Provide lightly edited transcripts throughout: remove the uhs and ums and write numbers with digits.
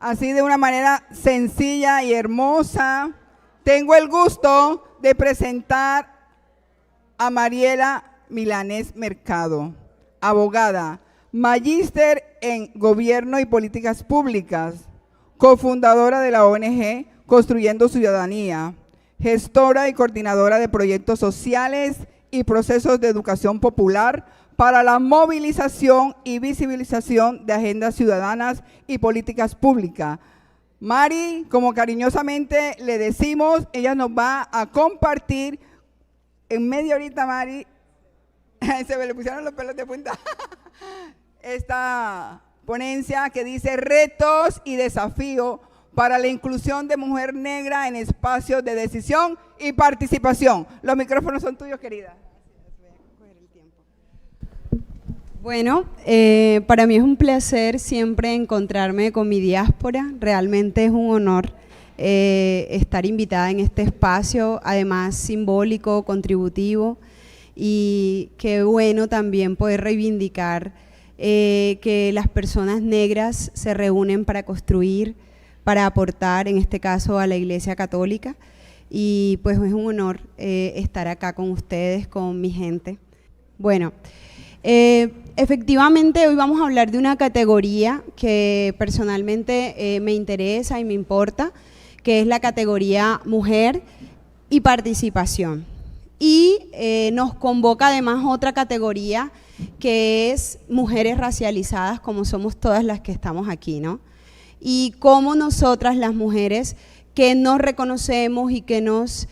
así de una manera sencilla y hermosa, tengo el gusto de presentar a Mariela Milanés Mercado, abogada, magíster en Gobierno y Políticas Públicas, cofundadora de la ONG Construyendo Ciudadanía, gestora y coordinadora de proyectos sociales y procesos de educación popular para la movilización y visibilización de agendas ciudadanas y políticas públicas. Mari, como cariñosamente le decimos, ella nos va a compartir en media horita, Mari, se me le pusieron los pelos de punta, esta ponencia que dice retos y desafíos para la inclusión de mujer negra en espacios de decisión y participación. Los micrófonos son tuyos, querida. Bueno, para mí es un placer siempre encontrarme con mi diáspora, realmente es un honor estar invitada en este espacio, además simbólico, contributivo, y qué bueno también poder reivindicar que las personas negras se reúnen para construir, para aportar, en este caso a la Iglesia Católica, y pues es un honor estar acá con ustedes, con mi gente. Bueno, efectivamente hoy vamos a hablar de una categoría que personalmente me interesa y me importa, que es la categoría mujer y participación. Y nos convoca además otra categoría que es mujeres racializadas, como somos todas las que estamos aquí, ¿no? Y cómo nosotras las mujeres que nos reconocemos y que nos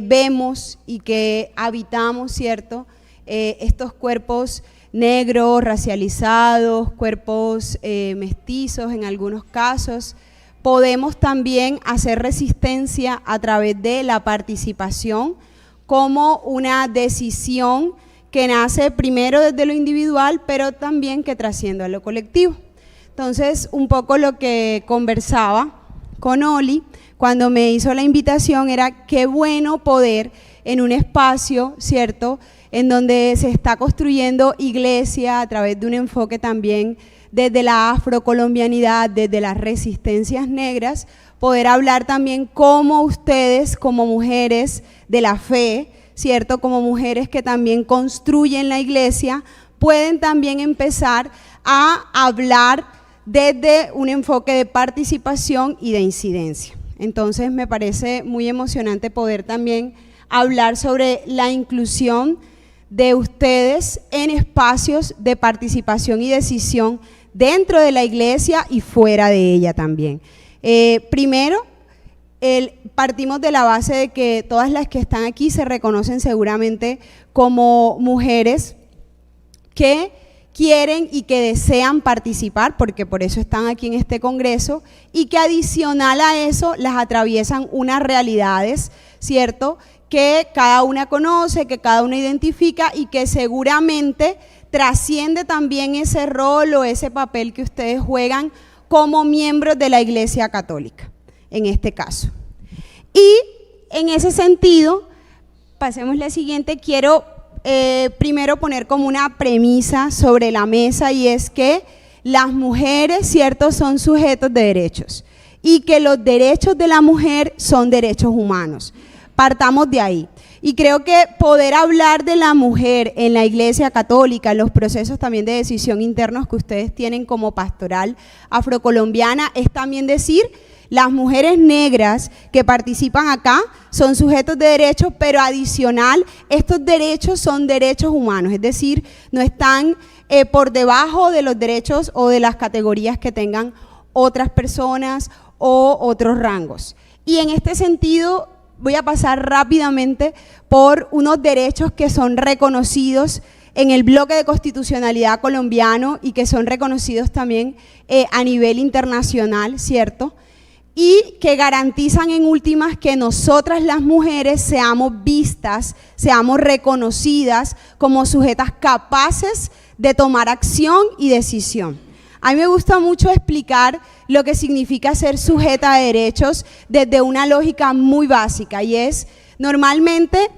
vemos y que habitamos, ¿cierto?, estos cuerpos negros, racializados, cuerpos mestizos en algunos casos, podemos también hacer resistencia a través de la participación como una decisión que nace primero desde lo individual, pero también que trasciende a lo colectivo. Entonces, un poco lo que conversaba con Oli cuando me hizo la invitación era qué bueno poder en un espacio, ¿cierto?, en donde se está construyendo iglesia a través de un enfoque también desde la afrocolombianidad, desde las resistencias negras, poder hablar también cómo ustedes como mujeres de la fe, ¿cierto?, como mujeres que también construyen la iglesia, pueden también empezar a hablar desde un enfoque de participación y de incidencia. Entonces me parece muy emocionante poder también hablar sobre la inclusión de ustedes en espacios de participación y decisión dentro de la iglesia y fuera de ella también. Primero, partimos de la base de que todas las que están aquí se reconocen seguramente como mujeres que quieren y que desean participar, porque por eso están aquí en este congreso, y que adicional a eso las atraviesan unas realidades, ¿cierto?, que cada una conoce, que cada una identifica y que seguramente trasciende también ese rol o ese papel que ustedes juegan como miembros de la Iglesia Católica, en este caso. Y en ese sentido, pasemos a la siguiente, quiero primero poner como una premisa sobre la mesa, y es que las mujeres, ¿cierto?, son sujetos de derechos y que los derechos de la mujer son derechos humanos. Partamos de ahí. Y creo que poder hablar de la mujer en la Iglesia Católica, en los procesos también de decisión internos que ustedes tienen como pastoral afrocolombiana, es también decir, las mujeres negras que participan acá son sujetos de derechos, pero adicional, estos derechos son derechos humanos, es decir, no están por debajo de los derechos o de las categorías que tengan otras personas o otros rangos. Y en este sentido, voy a pasar rápidamente por unos derechos que son reconocidos en el bloque de constitucionalidad colombiano y que son reconocidos también a nivel internacional, ¿cierto?, y que garantizan en últimas que nosotras las mujeres seamos vistas, seamos reconocidas como sujetas capaces de tomar acción y decisión. A mí me gusta mucho explicar lo que significa ser sujeta de derechos desde una lógica muy básica, y es Normalmente,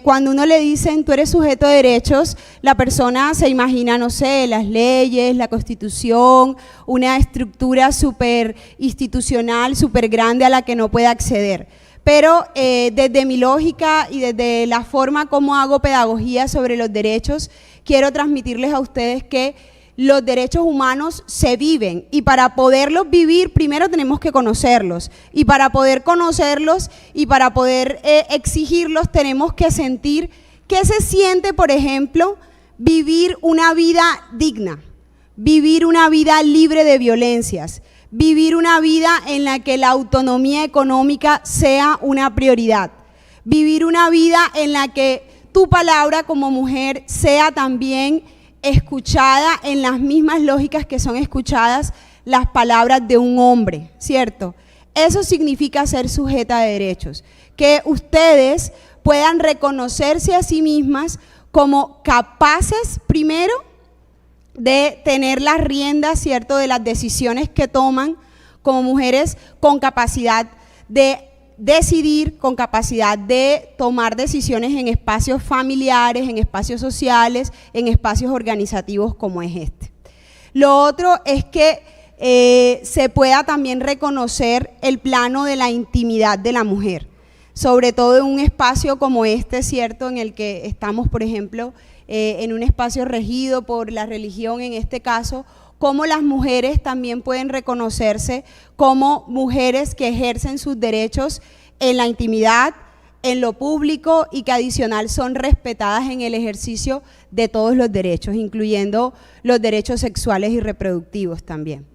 cuando uno le dicen tú eres sujeto de derechos, la persona se imagina, no sé, las leyes, la Constitución, una estructura súper institucional, súper grande a la que no puede acceder. Pero desde mi lógica y desde la forma como hago pedagogía sobre los derechos, quiero transmitirles a ustedes que los derechos humanos se viven y para poderlos vivir primero tenemos que conocerlos y para poder conocerlos y para poder exigirlos tenemos que sentir qué se siente, por ejemplo, vivir una vida digna, vivir una vida libre de violencias, vivir una vida en la que la autonomía económica sea una prioridad, vivir una vida en la que tu palabra como mujer sea también escuchada en las mismas lógicas que son escuchadas las palabras de un hombre, ¿cierto? Eso significa ser sujeta de derechos, que ustedes puedan reconocerse a sí mismas como capaces, primero, de tener las riendas, ¿cierto?, de las decisiones que toman como mujeres con capacidad de decidir, con capacidad de tomar decisiones en espacios familiares, en espacios sociales, en espacios organizativos como es este. Lo otro es que se pueda también reconocer el plano de la intimidad de la mujer, sobre todo en un espacio como este, ¿cierto?, en el que estamos, por ejemplo, en un espacio regido por la religión en este caso, cómo las mujeres también pueden reconocerse como mujeres que ejercen sus derechos en la intimidad, en lo público y que adicional son respetadas en el ejercicio de todos los derechos, incluyendo los derechos sexuales y reproductivos también.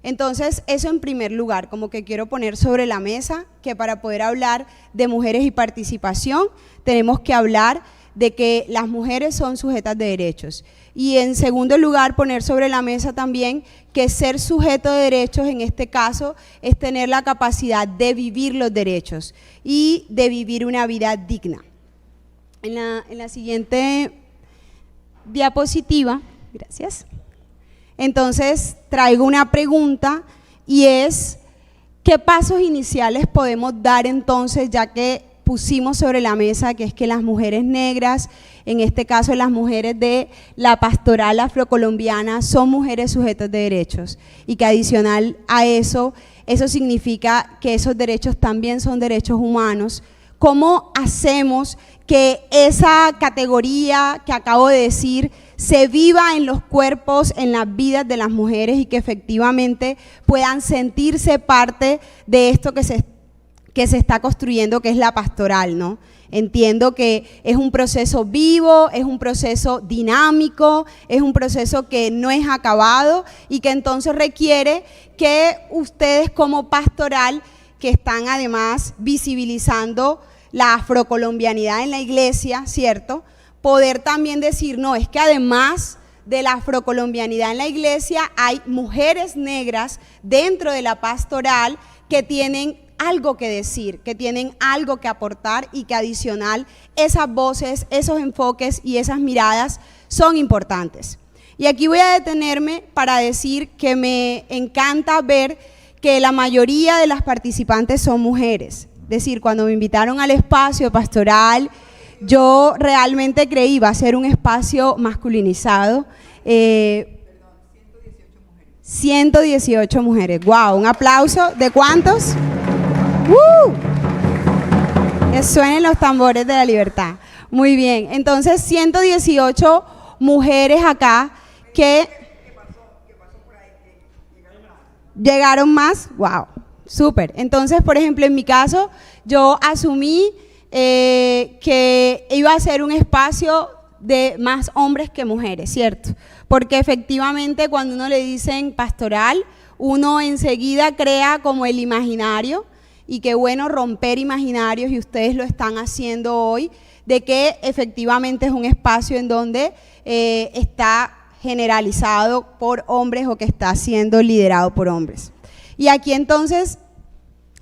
Entonces, eso en primer lugar, como que quiero poner sobre la mesa que para poder hablar de mujeres y participación tenemos que hablar de que las mujeres son sujetas de derechos. Y en segundo lugar, poner sobre la mesa también que ser sujeto de derechos en este caso es tener la capacidad de vivir los derechos y de vivir una vida digna. En la siguiente diapositiva, gracias. Entonces, traigo una pregunta y es, ¿qué pasos iniciales podemos dar entonces, ya que pusimos sobre la mesa que es que las mujeres negras, en este caso las mujeres de la pastoral afrocolombiana, son mujeres sujetas de derechos y que adicional a eso, eso significa que esos derechos también son derechos humanos? ¿Cómo hacemos que esa categoría que acabo de decir se viva en los cuerpos, en las vidas de las mujeres y que efectivamente puedan sentirse parte de esto que se está construyendo, que es la pastoral, ¿no? Entiendo que es un proceso vivo, es un proceso dinámico, es un proceso que no es acabado y que entonces requiere que ustedes como pastoral, que están además visibilizando la afrocolombianidad en la iglesia, ¿cierto?, poder también decir, no, es que además de la afrocolombianidad en la iglesia hay mujeres negras dentro de la pastoral que tienen algo que decir, que tienen algo que aportar y que adicional esas voces, esos enfoques y esas miradas son importantes. Y aquí voy a detenerme para decir que me encanta ver que la mayoría de las participantes son mujeres. Es decir, cuando me invitaron al espacio pastoral, yo realmente creí iba a ser un espacio masculinizado. 118 mujeres. ¡Wow! Un aplauso. ¿De cuántos? Que suenen los tambores de la libertad. Muy bien. Entonces, 118 mujeres acá que llegaron más. ¡Wow! Súper. Entonces, por ejemplo, en mi caso, yo asumí que iba a ser un espacio de más hombres que mujeres, ¿cierto? Porque efectivamente cuando uno le dicen pastoral, uno enseguida crea como el imaginario, y qué bueno romper imaginarios, y ustedes lo están haciendo hoy, de que efectivamente es un espacio en donde está generalizado por hombres o que está siendo liderado por hombres. Y aquí entonces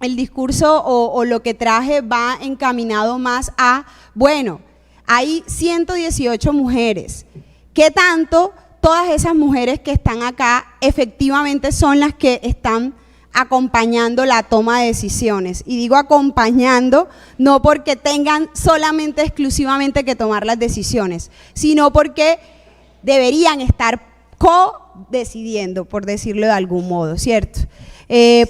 el discurso o lo que traje va encaminado más a, bueno, hay 118 mujeres. ¿Qué tanto todas esas mujeres que están acá efectivamente son las que están acompañando la toma de decisiones. Y digo acompañando no porque tengan solamente, exclusivamente que tomar las decisiones, sino porque deberían estar co-decidiendo, por decirlo de algún modo, ¿cierto?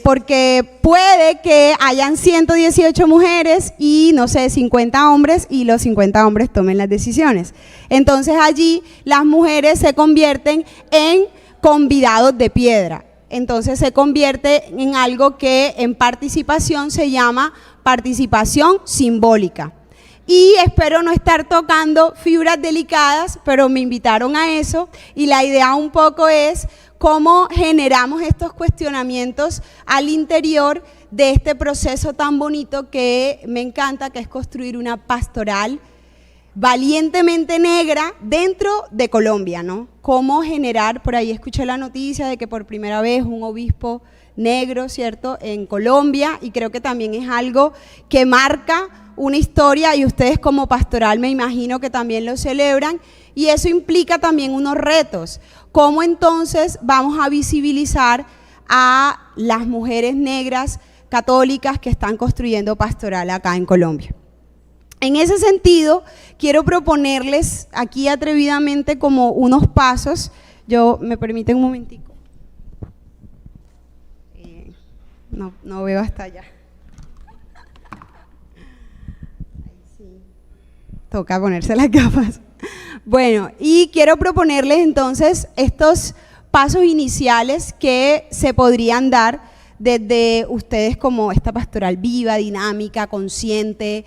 Porque puede que hayan 118 mujeres y, no sé, 50 hombres y los 50 hombres tomen las decisiones. Entonces allí las mujeres se convierten en convidados de piedra. Entonces se convierte en algo que en participación se llama participación simbólica. Y espero no estar tocando fibras delicadas, pero me invitaron a eso y la idea un poco es cómo generamos estos cuestionamientos al interior de este proceso tan bonito que me encanta, que es construir una pastoral valientemente negra dentro de Colombia, ¿no? Cómo generar, por ahí escuché la noticia de que por primera vez un obispo negro, ¿cierto?, en Colombia, y creo que también es algo que marca una historia y ustedes como pastoral me imagino que también lo celebran y eso implica también unos retos. ¿Cómo entonces vamos a visibilizar a las mujeres negras católicas que están construyendo pastoral acá en Colombia? En ese sentido, quiero proponerles aquí atrevidamente como unos pasos. ¿Me permiten un momentico? No veo hasta allá. Toca ponerse las gafas. Bueno, y quiero proponerles entonces estos pasos iniciales que se podrían dar desde ustedes como esta pastoral viva, dinámica, consciente,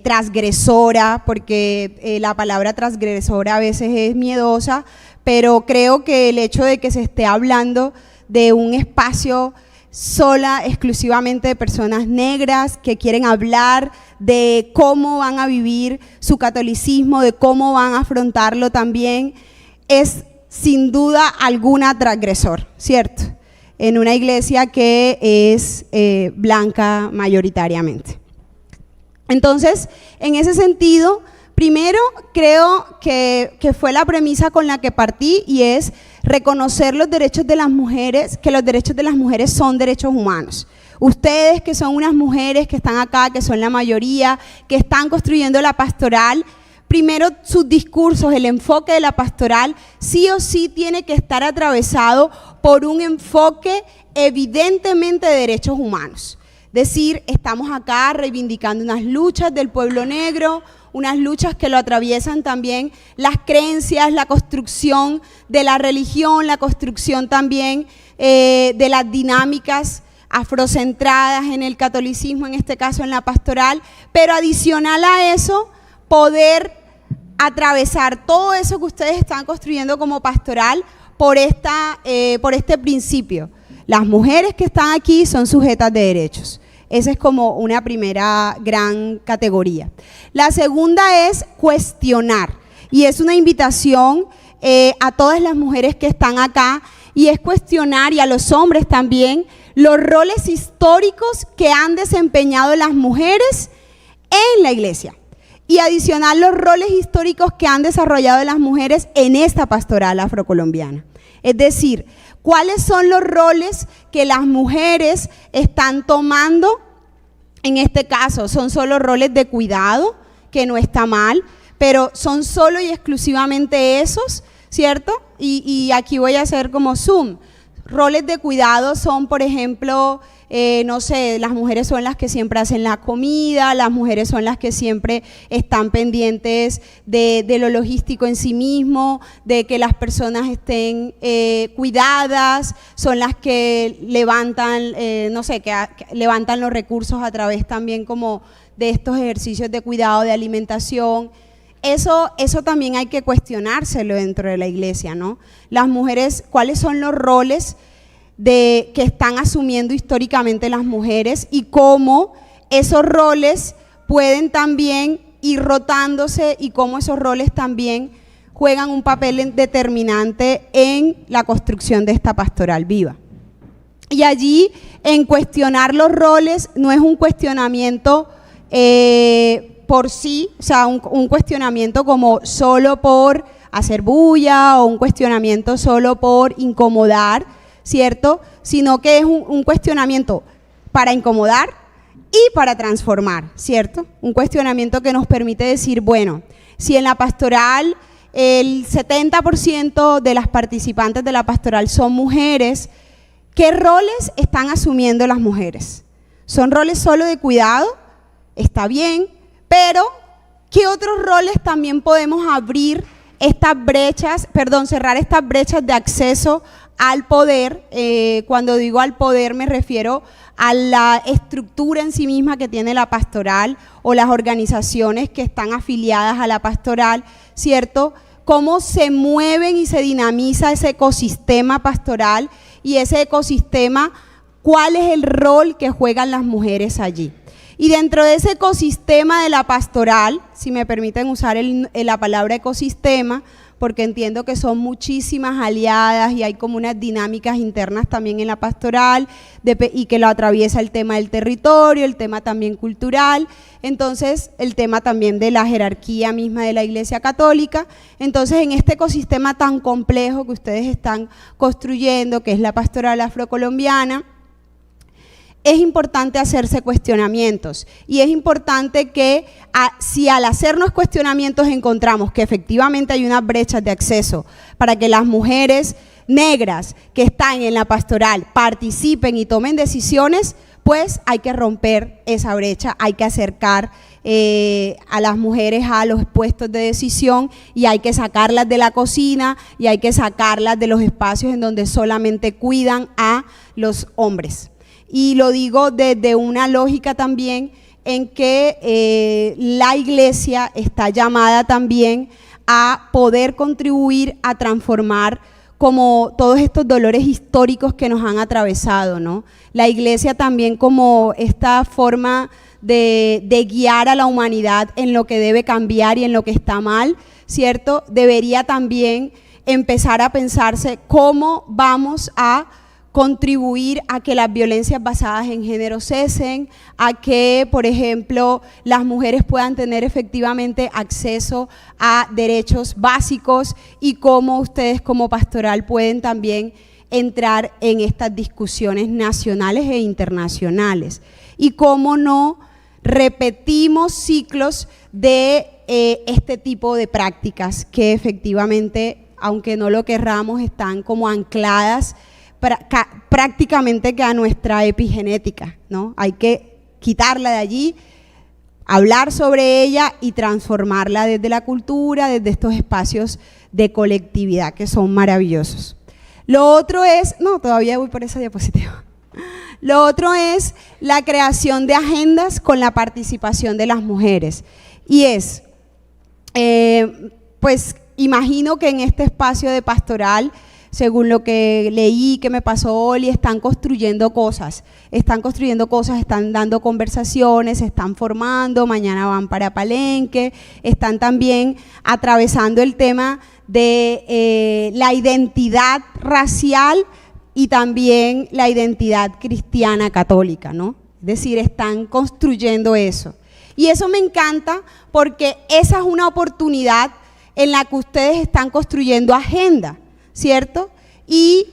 transgresora, porque la palabra transgresora a veces es miedosa, pero creo que el hecho de que se esté hablando de un espacio exclusivamente de personas negras que quieren hablar de cómo van a vivir su catolicismo, de cómo van a afrontarlo también, es sin duda alguna transgresor, ¿cierto? En una iglesia que es blanca mayoritariamente. Entonces, en ese sentido, primero creo que fue la premisa con la que partí y es reconocer los derechos de las mujeres, que los derechos de las mujeres son derechos humanos. Ustedes que son unas mujeres que están acá, que son la mayoría, que están construyendo la pastoral, primero sus discursos, el enfoque de la pastoral sí o sí tiene que estar atravesado por un enfoque evidentemente de derechos humanos. Decir, estamos acá reivindicando unas luchas del pueblo negro, unas luchas que lo atraviesan también las creencias, la construcción de la religión, la construcción también de las dinámicas afrocentradas en el catolicismo, en este caso en la pastoral, pero adicional a eso, poder atravesar todo eso que ustedes están construyendo como pastoral por este principio. Las mujeres que están aquí son sujetas de derechos. Esa es como una primera gran categoría. La segunda es cuestionar, y es una invitación a todas las mujeres que están acá, y es cuestionar, y a los hombres también, los roles históricos que han desempeñado las mujeres en la iglesia. Y adicional los roles históricos que han desarrollado las mujeres en esta pastoral afrocolombiana. Es decir, ¿cuáles son los roles que las mujeres están tomando? En este caso, son solo roles de cuidado, que no está mal, pero son solo y exclusivamente esos, ¿cierto? Y aquí voy a hacer como zoom. Roles de cuidado son, por ejemplo, no sé, las mujeres son las que siempre hacen la comida, las mujeres son las que siempre están pendientes de lo logístico en sí mismo, de que las personas estén cuidadas, son las que levantan, no sé, que levantan los recursos a través también como de estos ejercicios de cuidado, de alimentación. Eso también hay que cuestionárselo dentro de la iglesia, ¿no? Las mujeres, ¿cuáles son los roles que están asumiendo históricamente las mujeres y cómo esos roles pueden también ir rotándose y cómo esos roles también juegan un papel determinante en la construcción de esta pastoral viva? Y allí, en cuestionar los roles, no es un cuestionamiento por sí, o sea, un cuestionamiento como solo por hacer bulla o un cuestionamiento solo por incomodar, ¿cierto? Sino que es un cuestionamiento para incomodar y para transformar, ¿cierto? Un cuestionamiento que nos permite decir, bueno, si en la pastoral el 70% de las participantes de la pastoral son mujeres, ¿qué roles están asumiendo las mujeres? ¿Son roles solo de cuidado? Está bien, pero ¿qué otros roles también podemos abrir estas brechas, cerrar estas brechas de acceso al poder? Cuando digo al poder me refiero a la estructura en sí misma que tiene la pastoral o las organizaciones que están afiliadas a la pastoral, ¿cierto? Cómo se mueven y se dinamiza ese ecosistema pastoral y ese ecosistema, cuál es el rol que juegan las mujeres allí. Y dentro de ese ecosistema de la pastoral, si me permiten usar la palabra ecosistema, porque entiendo que son muchísimas aliadas y hay como unas dinámicas internas también en la pastoral y que lo atraviesa el tema del territorio, el tema también cultural, entonces el tema también de la jerarquía misma de la Iglesia Católica. Entonces en este ecosistema tan complejo que ustedes están construyendo, que es la pastoral afrocolombiana, es importante hacerse cuestionamientos y es importante que si al hacernos cuestionamientos encontramos que efectivamente hay unas brechas de acceso para que las mujeres negras que están en la pastoral participen y tomen decisiones, pues hay que romper esa brecha, hay que acercar a las mujeres a los puestos de decisión y hay que sacarlas de la cocina y hay que sacarlas de los espacios en donde solamente cuidan a los hombres. Y lo digo desde una lógica también en que la Iglesia está llamada también a poder contribuir a transformar como todos estos dolores históricos que nos han atravesado, ¿no? La Iglesia también como esta forma de guiar a la humanidad en lo que debe cambiar y en lo que está mal, ¿cierto? Debería también empezar a pensarse cómo vamos a contribuir a que las violencias basadas en género cesen, a que, por ejemplo, las mujeres puedan tener efectivamente acceso a derechos básicos y cómo ustedes como pastoral pueden también entrar en estas discusiones nacionales e internacionales y cómo no repetimos ciclos de este tipo de prácticas que efectivamente, aunque no lo querramos, están como ancladas prácticamente que a nuestra epigenética, ¿no? Hay que quitarla de allí, hablar sobre ella y transformarla desde la cultura, desde estos espacios de colectividad que son maravillosos. Lo otro es, no, todavía voy por esa diapositiva. Lo otro es la creación de agendas con la participación de las mujeres. Y es, pues imagino que en este espacio de pastoral, según lo que leí, que me pasó Oli, están construyendo cosas, están dando conversaciones, se están formando, mañana van para Palenque, están también atravesando el tema de la identidad racial y también la identidad cristiana católica, ¿no? Es decir, están construyendo eso. Y eso me encanta porque esa es una oportunidad en la que ustedes están construyendo agenda, ¿cierto? Y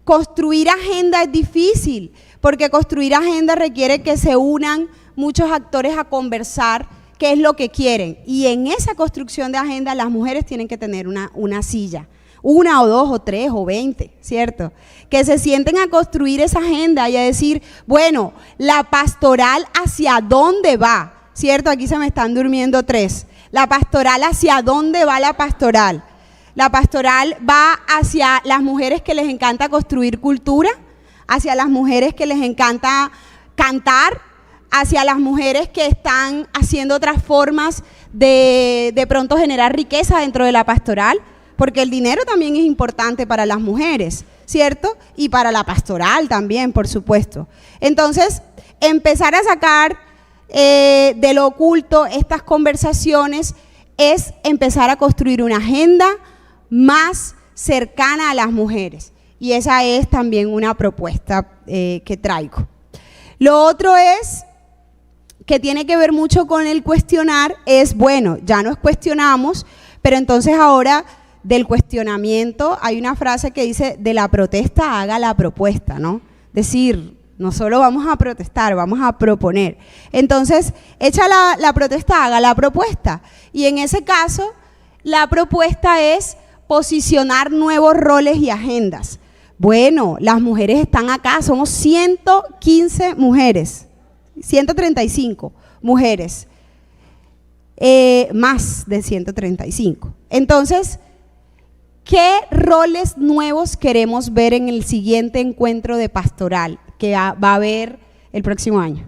construir agenda es difícil, porque construir agenda requiere que se unan muchos actores a conversar qué es lo que quieren. Y en esa construcción de agenda las mujeres tienen que tener una silla, una o dos o tres o 20, ¿cierto? Que se sienten a construir esa agenda y a decir, bueno, la pastoral hacia dónde va, ¿cierto? Aquí se me están durmiendo 3. La pastoral, ¿hacia dónde va la pastoral? La pastoral va hacia las mujeres que les encanta construir cultura, hacia las mujeres que les encanta cantar, hacia las mujeres que están haciendo otras formas de pronto generar riqueza dentro de la pastoral, porque el dinero también es importante para las mujeres, ¿cierto? Y para la pastoral también, por supuesto. Entonces, empezar a sacar de lo oculto estas conversaciones es empezar a construir una agenda más cercana a las mujeres, y esa es también una propuesta que traigo. Lo otro es, que tiene que ver mucho con el cuestionar, es bueno, ya nos cuestionamos, pero entonces ahora del cuestionamiento, hay una frase que dice, de la protesta haga la propuesta, ¿no? Decir, no solo vamos a protestar, vamos a proponer. Entonces, echa la protesta, haga la propuesta. Y en ese caso, la propuesta es posicionar nuevos roles y agendas. Bueno, las mujeres están acá, somos 115 mujeres, 135 mujeres, más de 135. Entonces, ¿qué roles nuevos queremos ver en el siguiente encuentro de pastoral que va a haber el próximo año?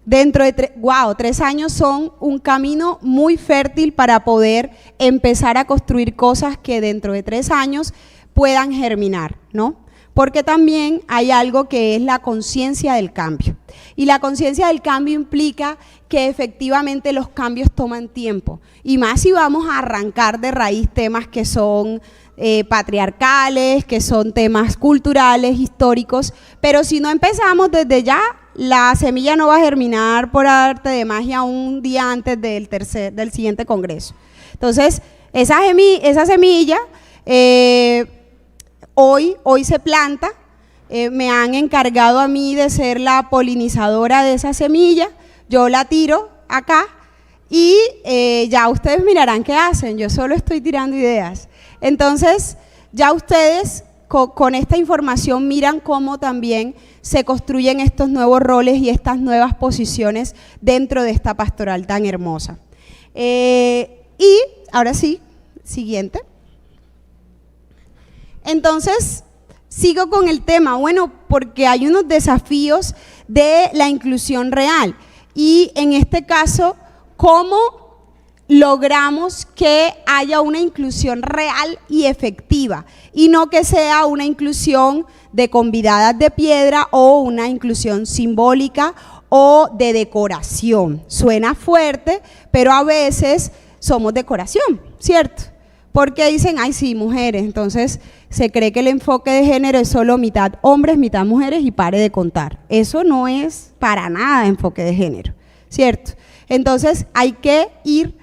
Dentro de 3 años son un camino muy fértil para poder empezar a construir cosas que dentro de 3 años puedan germinar, ¿no? Porque también hay algo que es la conciencia del cambio. Y la conciencia del cambio implica que efectivamente los cambios toman tiempo. Y más si vamos a arrancar de raíz temas que son patriarcales, que son temas culturales, históricos. Pero si no empezamos desde ya, la semilla no va a germinar por arte de magia un día antes del siguiente congreso. Entonces, esa semilla hoy se planta. Me han encargado a mí de ser la polinizadora de esa semilla. Yo la tiro acá y ya ustedes mirarán qué hacen. Yo solo estoy tirando ideas. Entonces, ya ustedes con esta información miran cómo también se construyen estos nuevos roles y estas nuevas posiciones dentro de esta pastoral tan hermosa. Y ahora sí, siguiente. Entonces, sigo con el tema, bueno, porque hay unos desafíos de la inclusión real y en este caso, ¿cómo logramos que haya una inclusión real y efectiva y no que sea una inclusión de convidadas de piedra o una inclusión simbólica o de decoración? Suena fuerte, pero a veces somos decoración, ¿cierto? Porque dicen, ay sí, mujeres, entonces se cree que el enfoque de género es solo mitad hombres, mitad mujeres y pare de contar. Eso no es para nada enfoque de género, ¿cierto? Entonces hay que ir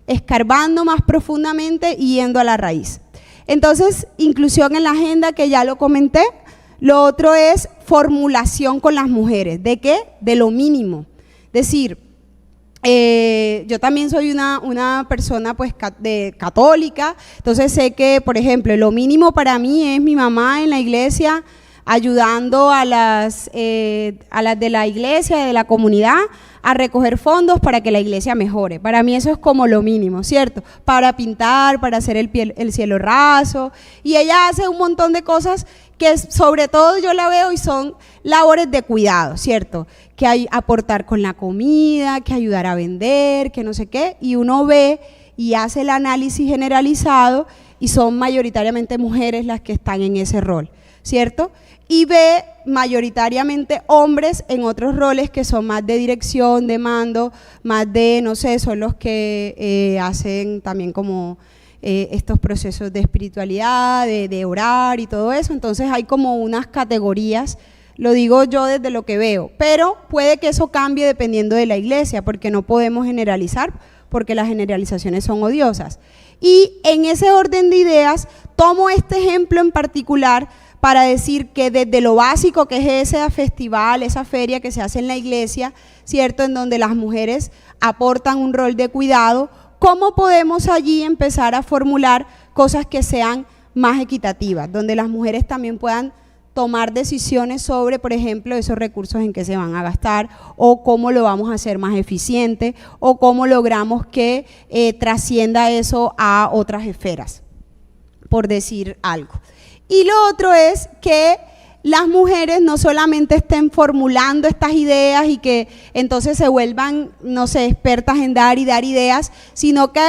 escarbando más profundamente y yendo a la raíz. Entonces, inclusión en la agenda, que ya lo comenté. Lo otro es formulación con las mujeres. ¿De qué? De lo mínimo. Es decir, yo también soy una persona pues católica, entonces sé que, por ejemplo, lo mínimo para mí es mi mamá en la iglesia ayudando a las de la iglesia, de la comunidad, a recoger fondos para que la iglesia mejore. Para mí eso es como lo mínimo, ¿cierto? Para pintar, para hacer el cielo raso, y ella hace un montón de cosas que sobre todo yo la veo y son labores de cuidado, ¿cierto? Que hay aportar con la comida, que ayudar a vender, que no sé qué, y uno ve y hace el análisis generalizado y son mayoritariamente mujeres las que están en ese rol, ¿cierto? Y ve mayoritariamente hombres en otros roles que son más de dirección, de mando, más de, no sé, son los que hacen también como estos procesos de espiritualidad, de orar y todo eso. Entonces hay como unas categorías, lo digo yo desde lo que veo, pero puede que eso cambie dependiendo de la iglesia, porque no podemos generalizar, porque las generalizaciones son odiosas. Y en ese orden de ideas, tomo este ejemplo en particular para decir que desde lo básico que es ese festival, esa feria que se hace en la iglesia, ¿cierto?, en donde las mujeres aportan un rol de cuidado, ¿cómo podemos allí empezar a formular cosas que sean más equitativas, donde las mujeres también puedan tomar decisiones sobre, por ejemplo, esos recursos en que se van a gastar, o cómo lo vamos a hacer más eficiente, o cómo logramos que trascienda eso a otras esferas, por decir algo? Y lo otro es que las mujeres no solamente estén formulando estas ideas y que entonces se vuelvan, no sé, expertas en dar ideas, sino que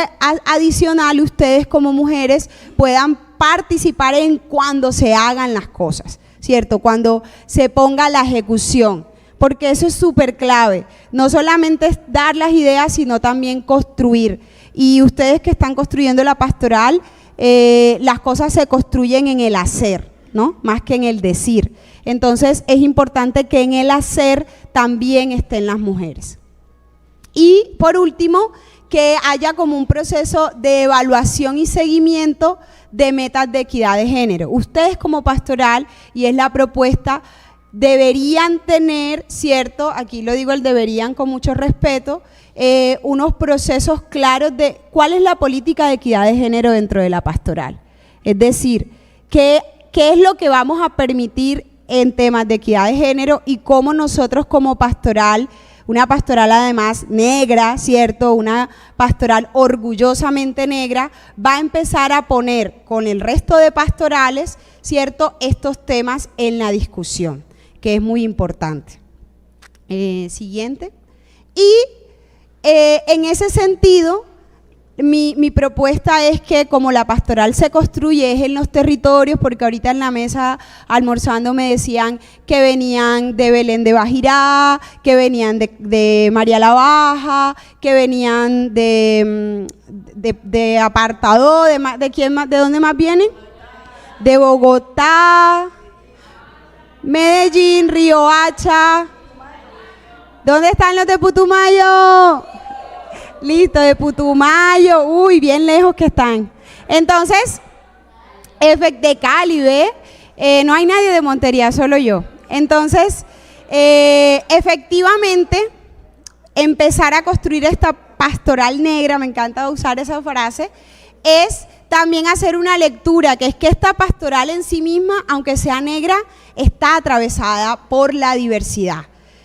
adicional ustedes como mujeres puedan participar en cuando se hagan las cosas, ¿cierto? Cuando se ponga la ejecución, porque eso es súper clave. No solamente es dar las ideas, sino también construir. Y ustedes que están construyendo la pastoral, las cosas se construyen en el hacer, ¿no?, más que en el decir. Entonces es importante que en el hacer también estén las mujeres. Y por último, que haya como un proceso de evaluación y seguimiento de metas de equidad de género. Ustedes como pastoral, y es la propuesta, deberían tener, ¿cierto? Aquí lo digo el deberían con mucho respeto, unos procesos claros de cuál es la política de equidad de género dentro de la pastoral. Es decir, qué es lo que vamos a permitir en temas de equidad de género y cómo nosotros como pastoral, una pastoral además negra, ¿cierto? Una pastoral orgullosamente negra, va a empezar a poner con el resto de pastorales, ¿cierto?, estos temas en la discusión, que es muy importante. Siguiente. Y en ese sentido, mi propuesta es que como la pastoral se construye es en los territorios, porque ahorita en la mesa almorzando me decían que venían de Belén de Bajirá, que venían de María la Baja, que venían de Apartado, ¿de quién más? ¿De dónde más vienen? De Bogotá, Medellín, Riohacha. ¿Dónde están los de Putumayo? Listo, de Putumayo, uy, bien lejos que están. Entonces, de Cali, ¿ve? No hay nadie de Montería, solo yo. Entonces, efectivamente, empezar a construir esta pastoral negra, me encanta usar esa frase, es también hacer una lectura, que es que esta pastoral en sí misma, aunque sea negra, está atravesada por la diversidad.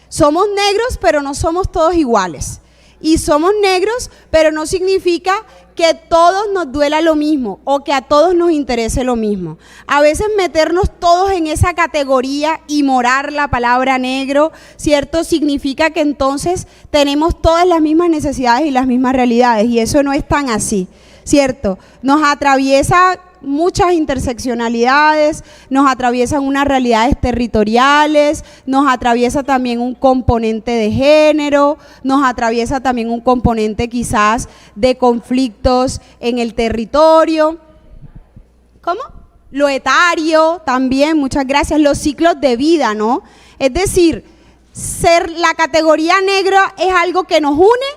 Somos negros, pero no somos todos iguales. Y somos negros, pero no significa que todos nos duela lo mismo o que a todos nos interese lo mismo. A veces meternos todos en esa categoría y morar la palabra negro, ¿cierto?, significa que entonces tenemos todas las mismas necesidades y las mismas realidades, y eso no es tan así, ¿cierto? Nos atraviesa muchas interseccionalidades, nos atraviesan unas realidades territoriales, nos atraviesa también un componente de género, nos atraviesa también un componente quizás de conflictos en el territorio. ¿Cómo? Lo etario también, muchas gracias, los ciclos de vida, ¿no? Es decir, la categoría negra es algo que nos une,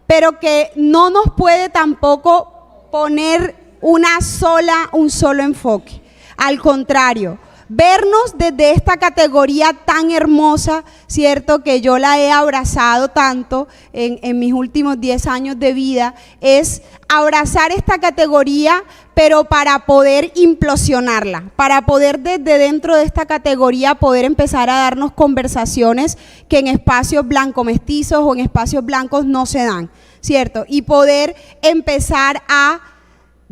pero que no nos puede tampoco poner un solo enfoque. Al contrario, vernos desde esta categoría tan hermosa, ¿cierto?, que yo la he abrazado tanto en mis últimos 10 años de vida, es abrazar esta categoría, pero para poder implosionarla, para poder desde dentro de esta categoría poder empezar a darnos conversaciones que en espacios blanco-mestizos o en espacios blancos no se dan, ¿cierto? Y poder empezar a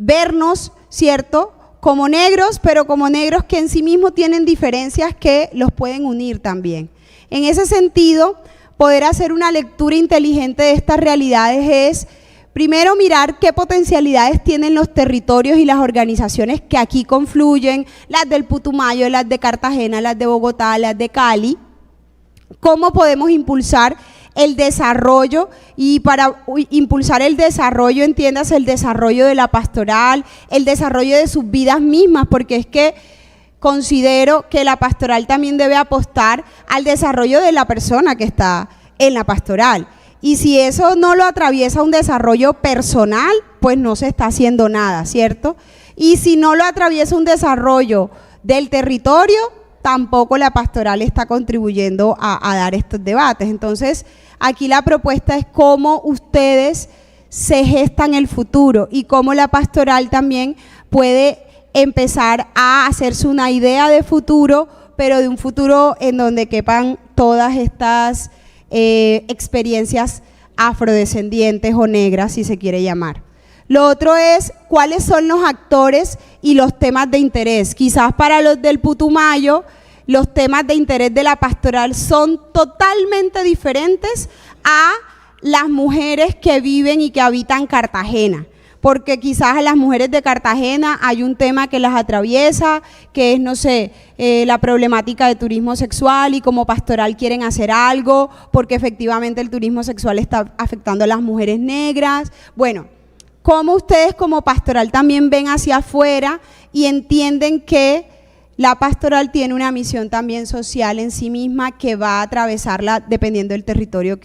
vernos, ¿cierto?, como negros, pero como negros que en sí mismos tienen diferencias que los pueden unir también. En ese sentido, poder hacer una lectura inteligente de estas realidades es, primero, mirar qué potencialidades tienen los territorios y las organizaciones que aquí confluyen, las del Putumayo, las de Cartagena, las de Bogotá, las de Cali, cómo podemos impulsar el desarrollo, y para impulsar el desarrollo, entiendas, el desarrollo de la pastoral, el desarrollo de sus vidas mismas, porque es que considero que la pastoral también debe apostar al desarrollo de la persona que está en la pastoral. Y si eso no lo atraviesa un desarrollo personal, pues no se está haciendo nada, ¿cierto? Y si no lo atraviesa un desarrollo del territorio, tampoco la pastoral está contribuyendo a dar estos debates. Entonces, aquí la propuesta es cómo ustedes se gestan el futuro y cómo la pastoral también puede empezar a hacerse una idea de futuro, pero de un futuro en donde quepan todas estas experiencias afrodescendientes o negras, si se quiere llamar. Lo otro es cuáles son los actores y los temas de interés. Quizás para los del Putumayo, los temas de interés de la pastoral son totalmente diferentes a las mujeres que viven y que habitan Cartagena, porque quizás a las mujeres de Cartagena hay un tema que las atraviesa, que es, no sé, la problemática de turismo sexual, y como pastoral quieren hacer algo, porque efectivamente el turismo sexual está afectando a las mujeres negras. Bueno, cómo ustedes como pastoral también ven hacia afuera y entienden que la pastoral tiene una misión también social en sí misma que va a atravesarla dependiendo del territorio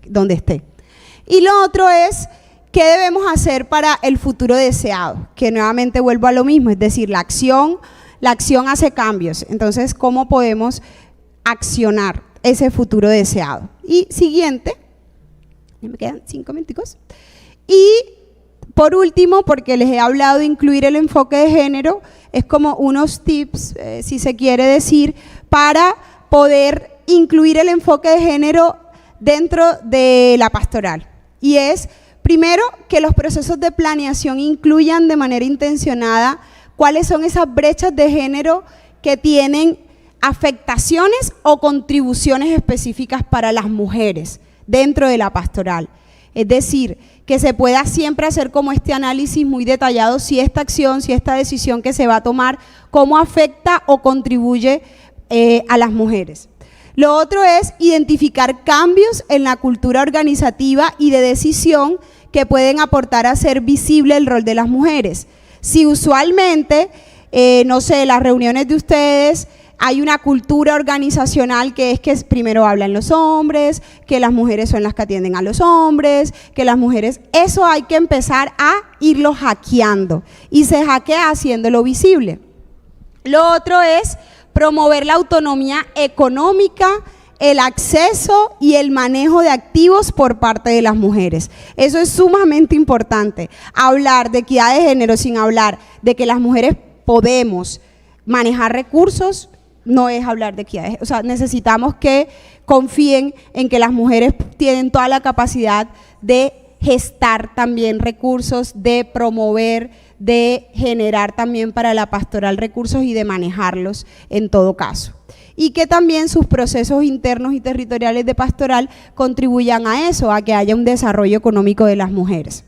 donde esté. Y lo otro es, ¿qué debemos hacer para el futuro deseado? Que nuevamente vuelvo a lo mismo, es decir, la acción hace cambios. Entonces, ¿cómo podemos accionar ese futuro deseado? Y siguiente, ya me quedan 5 minutos. Y por último, porque les he hablado de incluir el enfoque de género, es como unos tips, si se quiere decir, para poder incluir el enfoque de género dentro de la pastoral. Y es, primero, que los procesos de planeación incluyan de manera intencionada cuáles son esas brechas de género que tienen afectaciones o contribuciones específicas para las mujeres dentro de la pastoral. Es decir, que se pueda siempre hacer como este análisis muy detallado si esta acción, si esta decisión que se va a tomar, cómo afecta o contribuye a las mujeres. Lo otro es identificar cambios en la cultura organizativa y de decisión que pueden aportar a hacer visible el rol de las mujeres. Si usualmente, no sé, las reuniones de ustedes, hay una cultura organizacional que es que primero hablan los hombres, que las mujeres son las que atienden a los hombres, que las mujeres, eso hay que empezar a irlo hackeando y se hackea haciéndolo visible. Lo otro es promover la autonomía económica, el acceso y el manejo de activos por parte de las mujeres. Eso es sumamente importante. Hablar de equidad de género sin hablar de que las mujeres podemos manejar recursos no es hablar de equidad de género. O sea, necesitamos que confíen en que las mujeres tienen toda la capacidad de gestar también recursos, de promover, de generar también para la pastoral recursos y de manejarlos en todo caso. Y que también sus procesos internos y territoriales de pastoral contribuyan a eso, a que haya un desarrollo económico de las mujeres.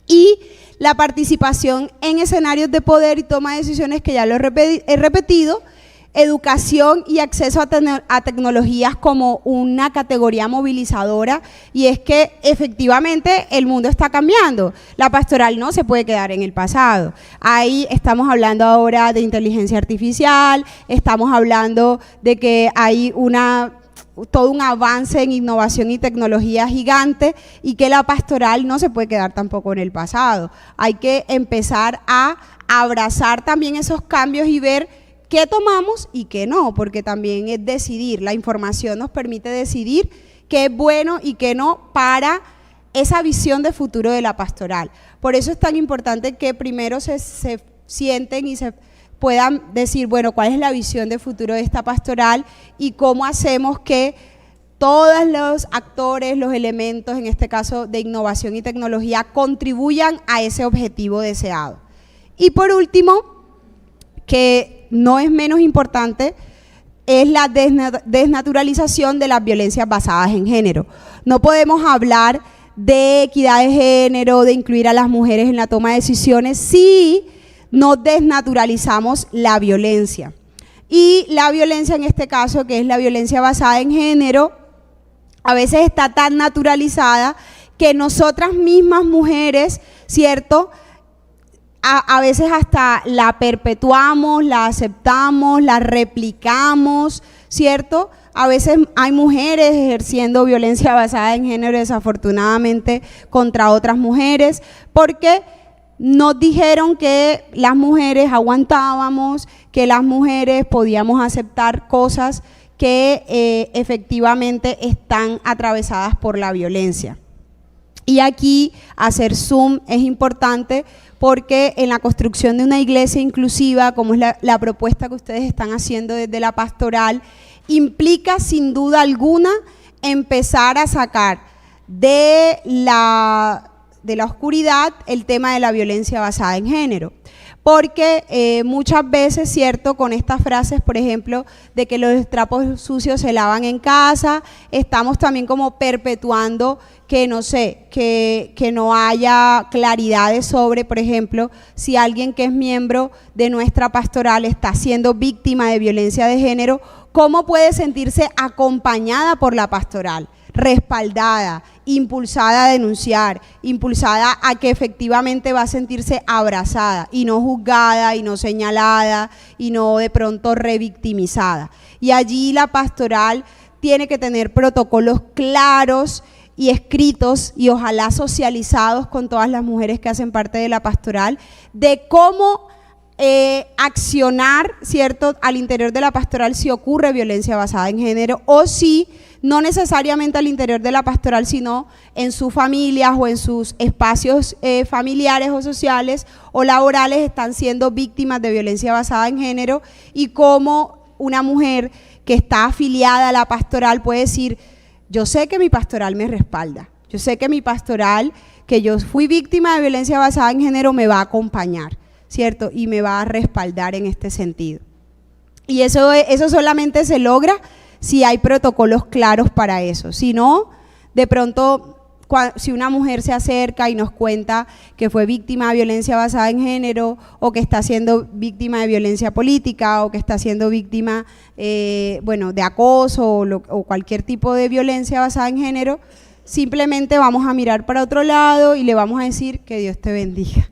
Y la participación en escenarios de poder y toma de decisiones, que ya lo he repetido, educación y acceso a tecnologías como una categoría movilizadora, y es que efectivamente el mundo está cambiando, la pastoral no se puede quedar en el pasado. Ahí estamos hablando ahora de inteligencia artificial, estamos hablando de que hay todo un avance en innovación y tecnología gigante, y que la pastoral no se puede quedar tampoco en el pasado. Hay que empezar a abrazar también esos cambios y ver qué tomamos y qué no, porque también es decidir. La información nos permite decidir qué es bueno y qué no para esa visión de futuro de la pastoral. Por eso es tan importante que primero se sienten y se puedan decir, bueno, cuál es la visión de futuro de esta pastoral y cómo hacemos que todos los actores, los elementos, en este caso de innovación y tecnología, contribuyan a ese objetivo deseado. Y por último, que no es menos importante, es la desnaturalización de las violencias basadas en género. No podemos hablar de equidad de género, de incluir a las mujeres en la toma de decisiones, si no desnaturalizamos la violencia. Y la violencia en este caso, que es la violencia basada en género, a veces está tan naturalizada que nosotras mismas mujeres, ¿cierto?, a veces hasta la perpetuamos, la aceptamos, la replicamos, ¿cierto? A veces hay mujeres ejerciendo violencia basada en género, desafortunadamente, contra otras mujeres, porque nos dijeron que las mujeres aguantábamos, que las mujeres podíamos aceptar cosas que efectivamente están atravesadas por la violencia. Y aquí hacer zoom es importante, porque en la construcción de una iglesia inclusiva, como es la propuesta que ustedes están haciendo desde la pastoral, implica sin duda alguna empezar a sacar de la oscuridad el tema de la violencia basada en género. Porque muchas veces, ¿cierto?, con estas frases, por ejemplo, de que los trapos sucios se lavan en casa, estamos también como perpetuando que, no sé, que no haya claridades sobre, por ejemplo, si alguien que es miembro de nuestra pastoral está siendo víctima de violencia de género, ¿cómo puede sentirse acompañada por la pastoral? Respaldada, impulsada a denunciar, impulsada a que efectivamente va a sentirse abrazada y no juzgada y no señalada y no de pronto revictimizada. Y allí la pastoral tiene que tener protocolos claros y escritos y ojalá socializados con todas las mujeres que hacen parte de la pastoral, de cómo accionar, ¿cierto?, al interior de la pastoral si ocurre violencia basada en género o si no necesariamente al interior de la pastoral, sino en sus familias o en sus espacios familiares o sociales o laborales están siendo víctimas de violencia basada en género y cómo una mujer que está afiliada a la pastoral puede decir: yo sé que mi pastoral me respalda, yo sé que mi pastoral, que yo fui víctima de violencia basada en género, me va a acompañar, ¿cierto? Y me va a respaldar en este sentido. Y eso solamente se logra si hay protocolos claros para eso. Si no, de pronto, si una mujer se acerca y nos cuenta que fue víctima de violencia basada en género o que está siendo víctima de violencia política o que está siendo víctima de acoso o cualquier tipo de violencia basada en género, simplemente vamos a mirar para otro lado y le vamos a decir que Dios te bendiga.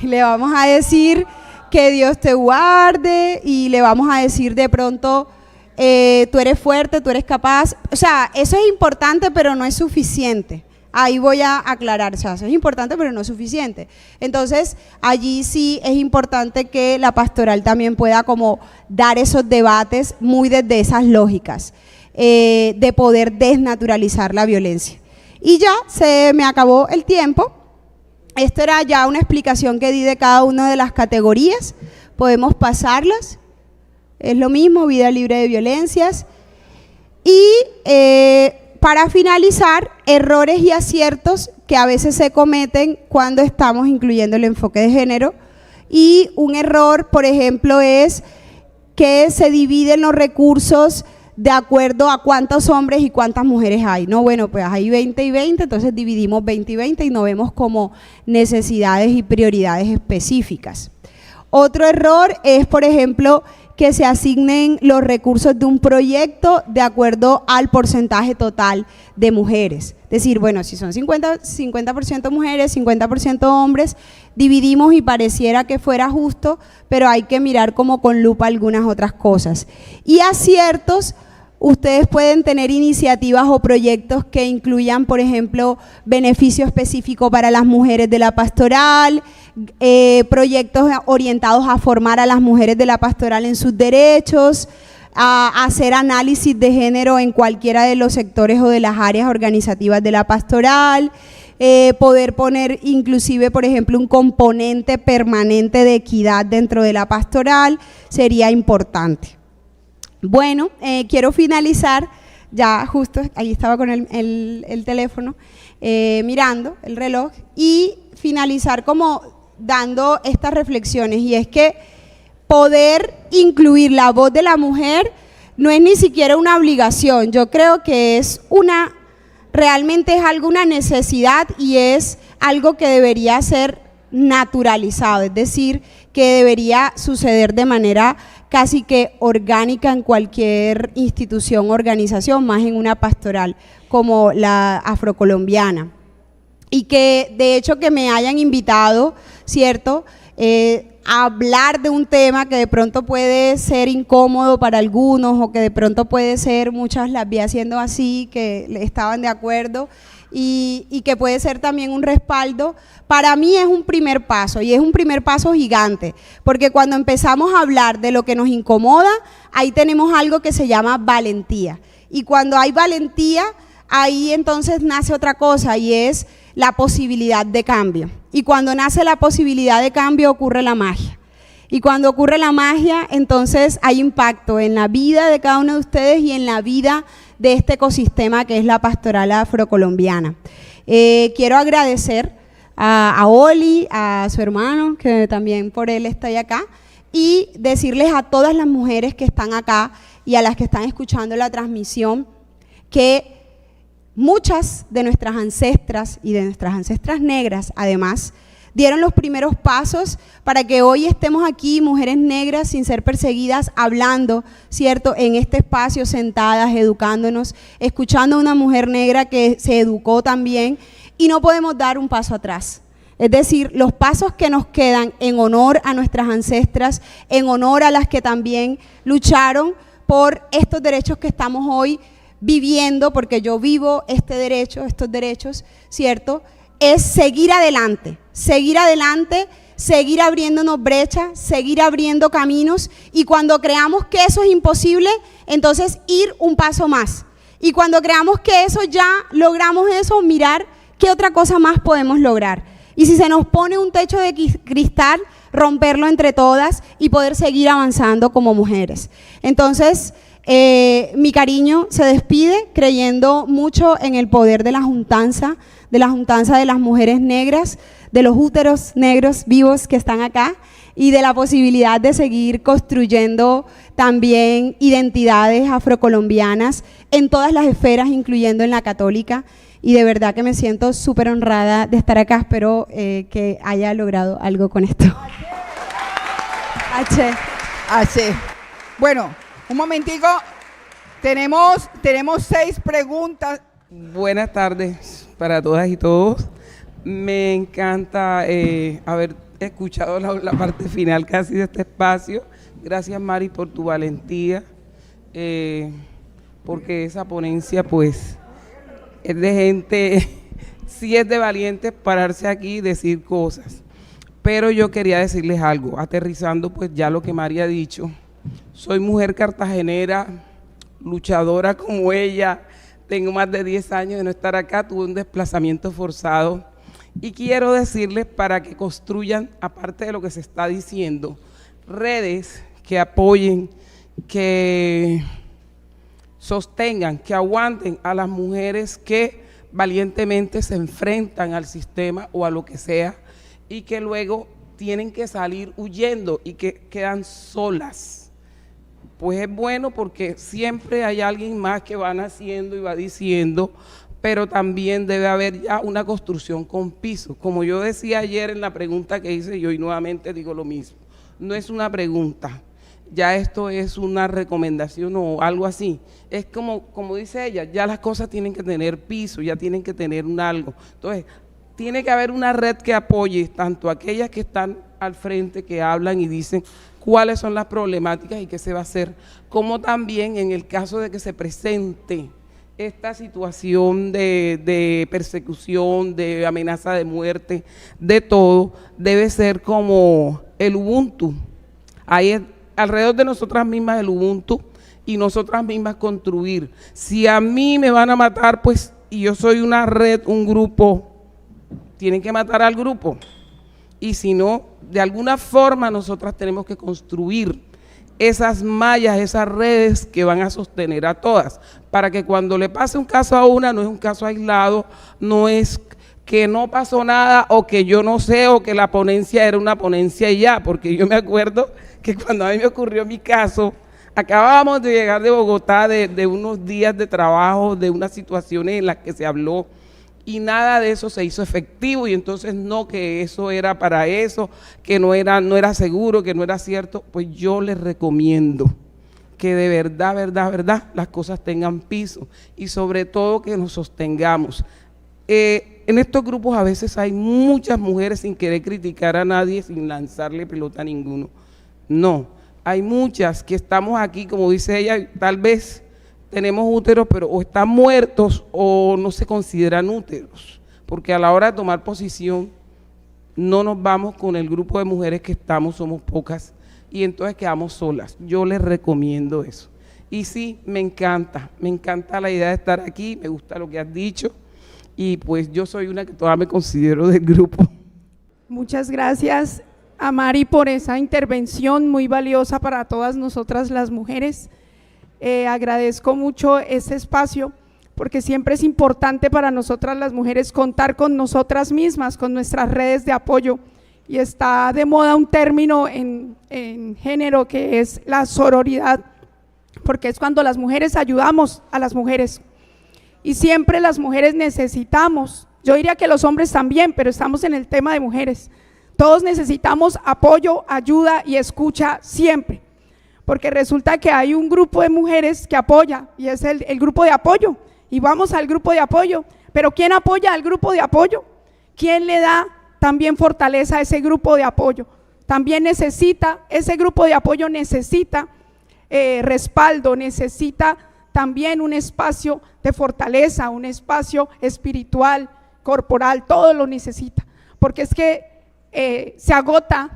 Y le vamos a decir que Dios te guarde y le vamos a decir de pronto, tú eres fuerte, tú eres capaz. O sea, eso es importante, pero no es suficiente. Ahí voy a aclarar, o sea, eso es importante, pero no es suficiente. Entonces, allí sí es importante que la pastoral también pueda como dar esos debates muy desde esas lógicas, de poder desnaturalizar la violencia. Y ya se me acabó el tiempo. Esto era ya una explicación que di de cada una de las categorías. Podemos pasarlas. Es lo mismo, vida libre de violencias. Y para finalizar, errores y aciertos que a veces se cometen cuando estamos incluyendo el enfoque de género. Y un error, por ejemplo, es que se dividen los recursos de acuerdo a cuántos hombres y cuántas mujeres hay, ¿no? Bueno, pues hay 20 y 20, entonces dividimos 20 y 20 y no vemos como necesidades y prioridades específicas. Otro error es, por ejemplo, que se asignen los recursos de un proyecto de acuerdo al porcentaje total de mujeres. Es decir, bueno, si son 50% mujeres, 50% hombres, dividimos y pareciera que fuera justo, pero hay que mirar como con lupa algunas otras cosas. Y aciertos, ustedes pueden tener iniciativas o proyectos que incluyan, por ejemplo, beneficio específico para las mujeres de la pastoral, proyectos orientados a formar a las mujeres de la pastoral en sus derechos, a hacer análisis de género en cualquiera de los sectores o de las áreas organizativas de la pastoral, poder poner inclusive, por ejemplo, un componente permanente de equidad dentro de la pastoral, sería importante. Bueno, quiero finalizar, ya justo, ahí estaba con el teléfono, mirando el reloj, y finalizar como dando estas reflexiones, y es que poder incluir la voz de la mujer no es ni siquiera una obligación, yo creo que es realmente es algo, una necesidad, y es algo que debería ser naturalizado, es decir, que debería suceder de manera casi que orgánica en cualquier institución o organización, más en una pastoral como la afrocolombiana. Y que de hecho que me hayan invitado, ¿cierto?, a hablar de un tema que de pronto puede ser incómodo para algunos o que de pronto puede ser, muchas las vi haciendo así, que estaban de acuerdo, y que puede ser también un respaldo. Para mí es un primer paso, y es un primer paso gigante, porque cuando empezamos a hablar de lo que nos incomoda, ahí tenemos algo que se llama valentía, y cuando hay valentía, ahí entonces nace otra cosa, y es la posibilidad de cambio. Y cuando nace la posibilidad de cambio ocurre la magia. Y cuando ocurre la magia, entonces hay impacto en la vida de cada uno de ustedes y en la vida de este ecosistema que es la pastoral afrocolombiana. Quiero agradecer a Oli, a su hermano, que también por él estoy acá, y decirles a todas las mujeres que están acá y a las que están escuchando la transmisión que muchas de nuestras ancestras y de nuestras ancestras negras, además, dieron los primeros pasos para que hoy estemos aquí, mujeres negras, sin ser perseguidas, hablando, ¿cierto?, en este espacio, sentadas, educándonos, escuchando a una mujer negra que se educó también, y no podemos dar un paso atrás. Es decir, los pasos que nos quedan en honor a nuestras ancestras, en honor a las que también lucharon por estos derechos que estamos hoy viviendo, porque yo vivo este derecho, estos derechos, ¿cierto? Es seguir adelante, seguir abriéndonos brechas, seguir abriendo caminos, y cuando creamos que eso es imposible, entonces ir un paso más. Y cuando creamos que eso ya logramos eso, mirar qué otra cosa más podemos lograr. Y si se nos pone un techo de cristal, romperlo entre todas y poder seguir avanzando como mujeres. Entonces, mi cariño se despide creyendo mucho en el poder de la juntanza de las mujeres negras, de los úteros negros vivos que están acá, y de la posibilidad de seguir construyendo también identidades afrocolombianas en todas las esferas, incluyendo en la católica. Y de verdad que me siento súper honrada de estar acá. Espero que haya logrado algo con esto. H. Bueno, un momentico. Tenemos 6 preguntas. Buenas tardes para todas y todos. Me encanta haber escuchado la parte final casi de este espacio. Gracias, Mari, por tu valentía, porque esa ponencia pues es de gente, sí es de valientes pararse aquí y decir cosas. Pero yo quería decirles algo, aterrizando pues ya lo que Mari ha dicho. Soy mujer cartagenera, luchadora como ella, tengo más de 10 años de no estar acá, tuve un desplazamiento forzado, y quiero decirles, para que construyan, aparte de lo que se está diciendo, redes que apoyen, que sostengan, que aguanten a las mujeres que valientemente se enfrentan al sistema o a lo que sea, y que luego tienen que salir huyendo y que quedan solas. Pues es bueno porque siempre hay alguien más que va naciendo y va diciendo, pero también debe haber ya una construcción con piso. Como yo decía ayer en la pregunta que hice yo, y nuevamente digo lo mismo, no es una pregunta, ya esto es una recomendación o algo así. Es como dice ella, ya las cosas tienen que tener piso, ya tienen que tener un algo. Entonces, tiene que haber una red que apoye tanto a aquellas que están al frente, que hablan y dicen cuáles son las problemáticas y qué se va a hacer, como también en el caso de que se presente esta situación de persecución, de amenaza de muerte, de todo, debe ser como el Ubuntu. Ahí es alrededor de nosotras mismas el Ubuntu, y nosotras mismas construir. Si a mí me van a matar, pues, y yo soy una red, un grupo, tienen que matar al grupo. Y si no, de alguna forma nosotras tenemos que construir esas mallas, esas redes que van a sostener a todas, para que cuando le pase un caso a una, no es un caso aislado, no es que no pasó nada, o que yo no sé, o que la ponencia era una ponencia y ya, porque yo me acuerdo que cuando a mí me ocurrió mi caso, acabábamos de llegar de Bogotá de unos días de trabajo, de unas situaciones en las que se habló, y nada de eso se hizo efectivo, y entonces no, que eso era para eso, que no era seguro, que no era cierto. Pues yo les recomiendo que de verdad, las cosas tengan piso, y sobre todo que nos sostengamos. En estos grupos a veces hay muchas mujeres, sin querer criticar a nadie, sin lanzarle pelota a ninguno. No, hay muchas que estamos aquí, como dice ella, tal vez tenemos úteros, pero o están muertos o no se consideran úteros, porque a la hora de tomar posición no nos vamos con el grupo de mujeres que estamos, somos pocas, y entonces quedamos solas. Yo les recomiendo eso. Y sí, me encanta la idea de estar aquí, me gusta lo que has dicho, y pues yo soy una que todavía me considero del grupo. Muchas gracias a Mari por esa intervención muy valiosa para todas nosotras las mujeres. Agradezco mucho ese espacio, porque siempre es importante para nosotras las mujeres contar con nosotras mismas, con nuestras redes de apoyo, y está de moda un término en género que es la sororidad, porque es cuando las mujeres ayudamos a las mujeres, y siempre las mujeres necesitamos, yo diría que los hombres también, pero estamos en el tema de mujeres, todos necesitamos apoyo, ayuda y escucha siempre. Porque resulta que hay un grupo de mujeres que apoya, y es el grupo de apoyo, y vamos al grupo de apoyo, pero ¿quién apoya al grupo de apoyo? ¿Quién le da también fortaleza a ese grupo de apoyo? También ese grupo de apoyo necesita respaldo, necesita también un espacio de fortaleza, un espacio espiritual, corporal, todo lo necesita, porque es que se agota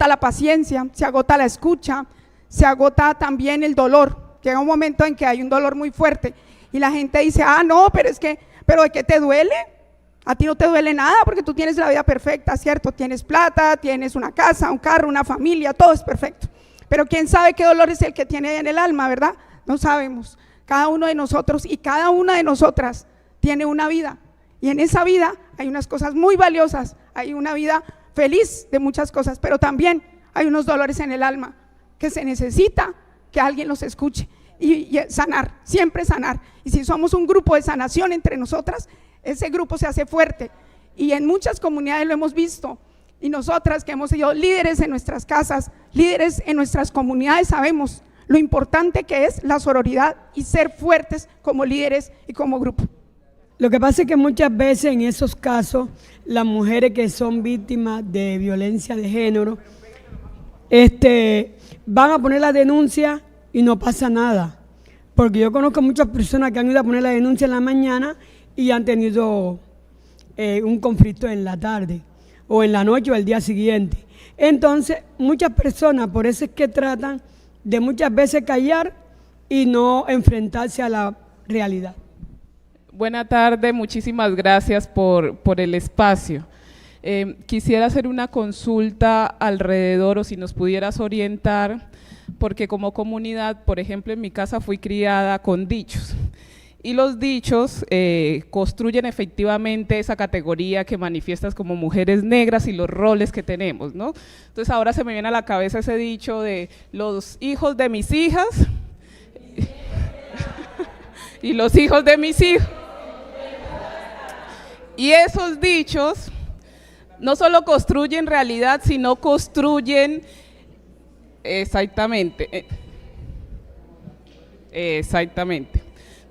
la paciencia, se agota la escucha, se agota también el dolor. Llega un momento en que hay un dolor muy fuerte y la gente dice, no, pero ¿de qué te duele? A ti no te duele nada porque tú tienes la vida perfecta, ¿cierto? Tienes plata, tienes una casa, un carro, una familia, todo es perfecto. Pero quién sabe qué dolor es el que tiene ahí en el alma, ¿verdad? No sabemos. Cada uno de nosotros y cada una de nosotras tiene una vida. Y en esa vida hay unas cosas muy valiosas, hay una vida feliz de muchas cosas, pero también hay unos dolores en el alma que se necesita que alguien los escuche y sanar, siempre sanar. Y si somos un grupo de sanación entre nosotras, ese grupo se hace fuerte, y en muchas comunidades lo hemos visto, y nosotras que hemos sido líderes en nuestras casas, líderes en nuestras comunidades, sabemos lo importante que es la sororidad y ser fuertes como líderes y como grupo. Lo que pasa es que muchas veces en esos casos, las mujeres que son víctimas de violencia de género, van a poner la denuncia y no pasa nada, porque yo conozco muchas personas que han ido a poner la denuncia en la mañana y han tenido un conflicto en la tarde o en la noche o el día siguiente. Entonces, muchas personas por eso es que tratan de muchas veces callar y no enfrentarse a la realidad. Buenas tardes, muchísimas gracias por el espacio. Quisiera hacer una consulta alrededor, o si nos pudieras orientar, porque como comunidad, por ejemplo, en mi casa fui criada con dichos. Y los dichos construyen efectivamente esa categoría que manifiestas como mujeres negras y los roles que tenemos, ¿no? Entonces ahora se me viene a la cabeza ese dicho de los hijos de mis hijas y los hijos de mis hijos. Y esos dichos no solo construyen realidad, sino construyen exactamente.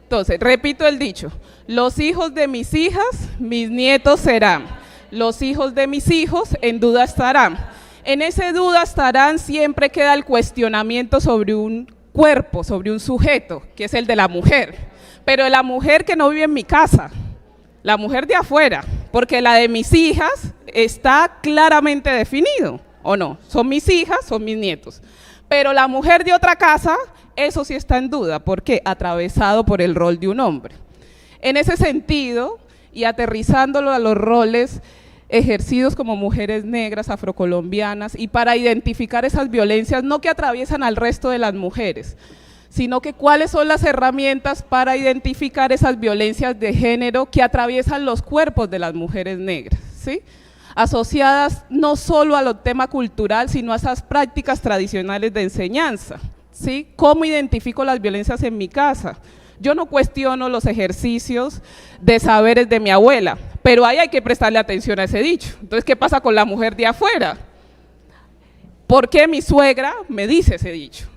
Entonces, repito el dicho, los hijos de mis hijas, mis nietos serán, los hijos de mis hijos en duda estarán. En ese duda estarán siempre queda el cuestionamiento sobre un cuerpo, sobre un sujeto, que es el de la mujer, pero de la mujer que no vive en mi casa, la mujer de afuera, porque la de mis hijas está claramente definido, ¿o no? Son mis hijas, son mis nietos, pero la mujer de otra casa, eso sí está en duda. ¿Por qué? Atravesado por el rol de un hombre. En ese sentido, y aterrizándolo a los roles ejercidos como mujeres negras, afrocolombianas, y para identificar esas violencias, no que atraviesan al resto de las mujeres, sino que cuáles son las herramientas para identificar esas violencias de género que atraviesan los cuerpos de las mujeres negras, ¿sí? Asociadas no solo al tema cultural, sino a esas prácticas tradicionales de enseñanza. ¿Sí? ¿Cómo identifico las violencias en mi casa? Yo no cuestiono los ejercicios de saberes de mi abuela, pero ahí hay que prestarle atención a ese dicho. Entonces, ¿qué pasa con la mujer de afuera? ¿Por qué mi suegra me dice ese dicho?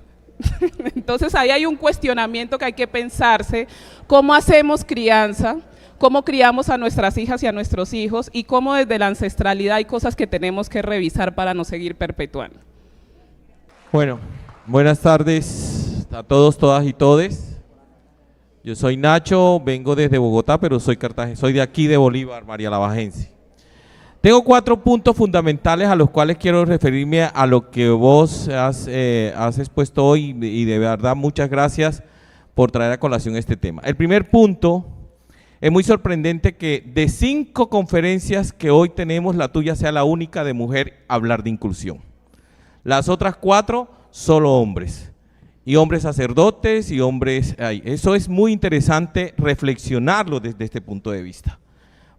Entonces, ahí hay un cuestionamiento que hay que pensarse, cómo hacemos crianza, cómo criamos a nuestras hijas y a nuestros hijos, y cómo desde la ancestralidad hay cosas que tenemos que revisar para no seguir perpetuando. Bueno. Buenas tardes a todos, todas y todes. Yo soy Nacho, vengo desde Bogotá, pero soy de aquí de Bolívar, María Lavagense. Tengo 4 puntos fundamentales a los cuales quiero referirme a lo que vos has expuesto hoy, y de verdad muchas gracias por traer a colación este tema. El primer punto, es muy sorprendente que de 5 conferencias que hoy tenemos, la tuya sea la única de mujer hablar de inclusión. Las otras 4 solo hombres, y hombres sacerdotes y hombres, eso es muy interesante reflexionarlo desde este punto de vista,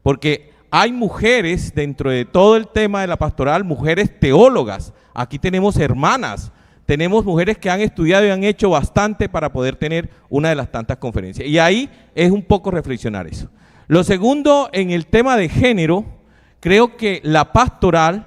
porque hay mujeres dentro de todo el tema de la pastoral, mujeres teólogas, aquí tenemos hermanas, tenemos mujeres que han estudiado y han hecho bastante para poder tener una de las tantas conferencias, y ahí es un poco reflexionar eso. Lo segundo, en el tema de género, creo que la pastoral,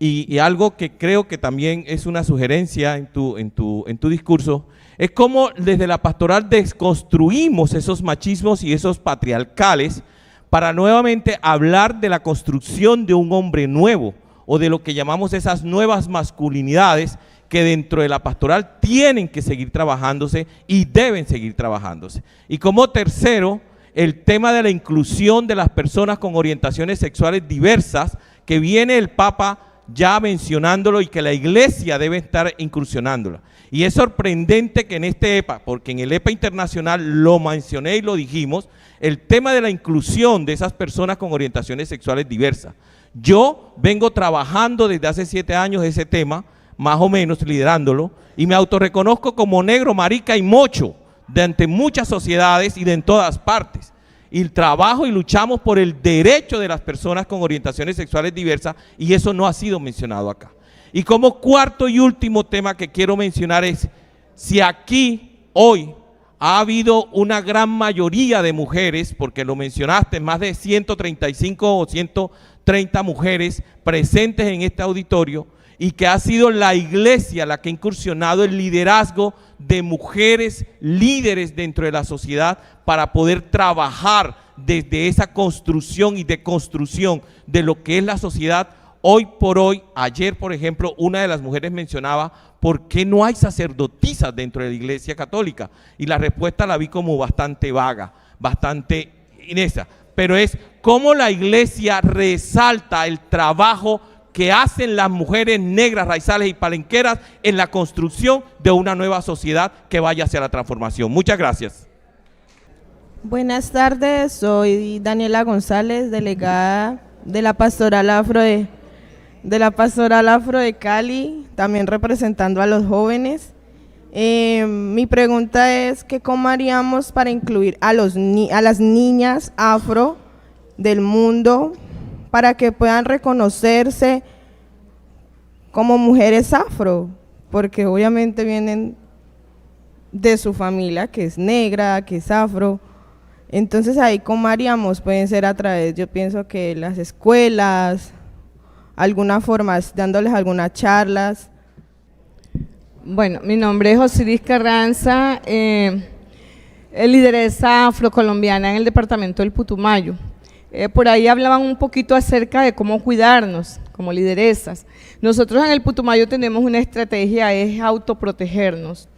y algo que creo que también es una sugerencia en tu discurso, es cómo desde la pastoral desconstruimos esos machismos y esos patriarcales para nuevamente hablar de la construcción de un hombre nuevo, o de lo que llamamos esas nuevas masculinidades que dentro de la pastoral tienen que seguir trabajándose y deben seguir trabajándose. Y como tercero, el tema de la inclusión de las personas con orientaciones sexuales diversas, que viene el Papa ya mencionándolo y que la Iglesia debe estar incursionándolo. Y es sorprendente que en este EPA, porque en el EPA internacional lo mencioné y lo dijimos, el tema de la inclusión de esas personas con orientaciones sexuales diversas. Yo vengo trabajando desde hace 7 años ese tema, más o menos liderándolo, y me autorreconozco como negro, marica y mocho de ante muchas sociedades y de en todas partes. Y trabajo y luchamos por el derecho de las personas con orientaciones sexuales diversas, y eso no ha sido mencionado acá. Y como cuarto y último tema que quiero mencionar es, si aquí hoy ha habido una gran mayoría de mujeres, porque lo mencionaste, más de 135 o 130 mujeres presentes en este auditorio, y que ha sido la Iglesia la que ha incursionado el liderazgo de mujeres líderes dentro de la sociedad para poder trabajar desde esa construcción y deconstrucción de lo que es la sociedad. Hoy por hoy, ayer por ejemplo, una de las mujeres mencionaba ¿por qué no hay sacerdotisas dentro de la Iglesia Católica? Y la respuesta la vi como bastante vaga, bastante inesa, pero es cómo la Iglesia resalta el trabajo que hacen las mujeres negras, raizales y palenqueras en la construcción de una nueva sociedad que vaya hacia la transformación. Muchas gracias. Buenas tardes, soy Daniela González, delegada de la Pastoral Afro de Cali, también representando a los jóvenes. Mi pregunta es que ¿cómo haríamos para incluir a las niñas afro del mundo para que puedan reconocerse como mujeres afro? Porque obviamente vienen de su familia que es negra, que es afro. Entonces ahí ¿cómo haríamos? Pueden ser a través, yo pienso que las escuelas, alguna forma, dándoles algunas charlas. Bueno, mi nombre es Osiris Carranza, lideresa afrocolombiana en el departamento del Putumayo. Por ahí hablaban un poquito acerca de cómo cuidarnos como lideresas. Nosotros en el Putumayo tenemos una estrategia, es autoprotegernos.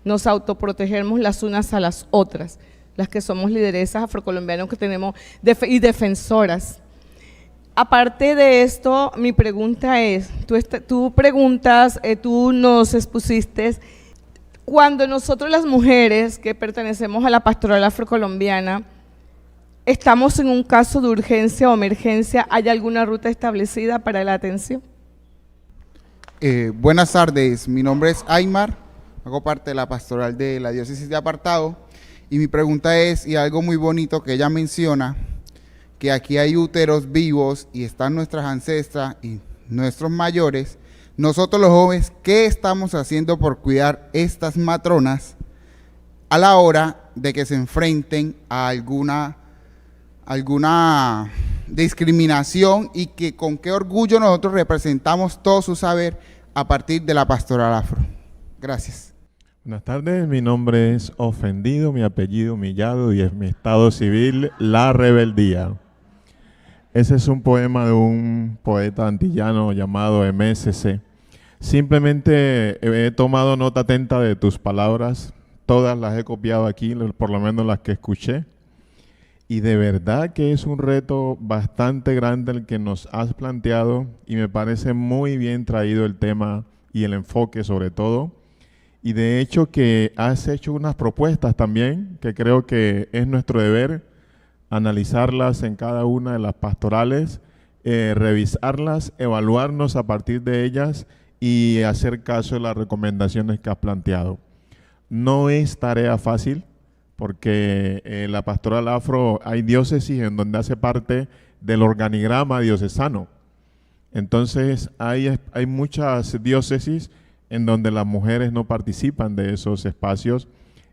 Nos autoprotegemos las unas a las otras, las que somos lideresas afrocolombianas que tenemos y defensoras. Aparte de esto, mi pregunta es, tú nos expusiste, cuando nosotros las mujeres que pertenecemos a la pastoral afrocolombiana, estamos en un caso de urgencia o emergencia, ¿hay alguna ruta establecida para la atención? Buenas tardes, mi nombre es Aymar, hago parte de la pastoral de la diócesis de Apartado, y mi pregunta es, y algo muy bonito que ella menciona, que aquí hay úteros vivos y están nuestras ancestras y nuestros mayores. Nosotros los jóvenes, ¿qué estamos haciendo por cuidar estas matronas a la hora de que se enfrenten a alguna discriminación, y que con qué orgullo nosotros representamos todo su saber a partir de la pastoral afro? Gracias. Buenas tardes, mi nombre es Ofendido, mi apellido Humillado y es mi estado civil La Rebeldía. Ese es un poema de un poeta antillano llamado MSC. Simplemente he tomado nota atenta de tus palabras, todas las he copiado aquí, por lo menos las que escuché. Y de verdad que es un reto bastante grande el que nos has planteado, y me parece muy bien traído el tema y el enfoque sobre todo. Y de hecho que has hecho unas propuestas también, que creo que es nuestro deber analizarlas en cada una de las pastorales, revisarlas, evaluarnos a partir de ellas y hacer caso de las recomendaciones que has planteado. No es tarea fácil, porque la pastoral afro hay diócesis en donde hace parte del organigrama diocesano. Entonces hay muchas diócesis en donde las mujeres no participan de esos espacios,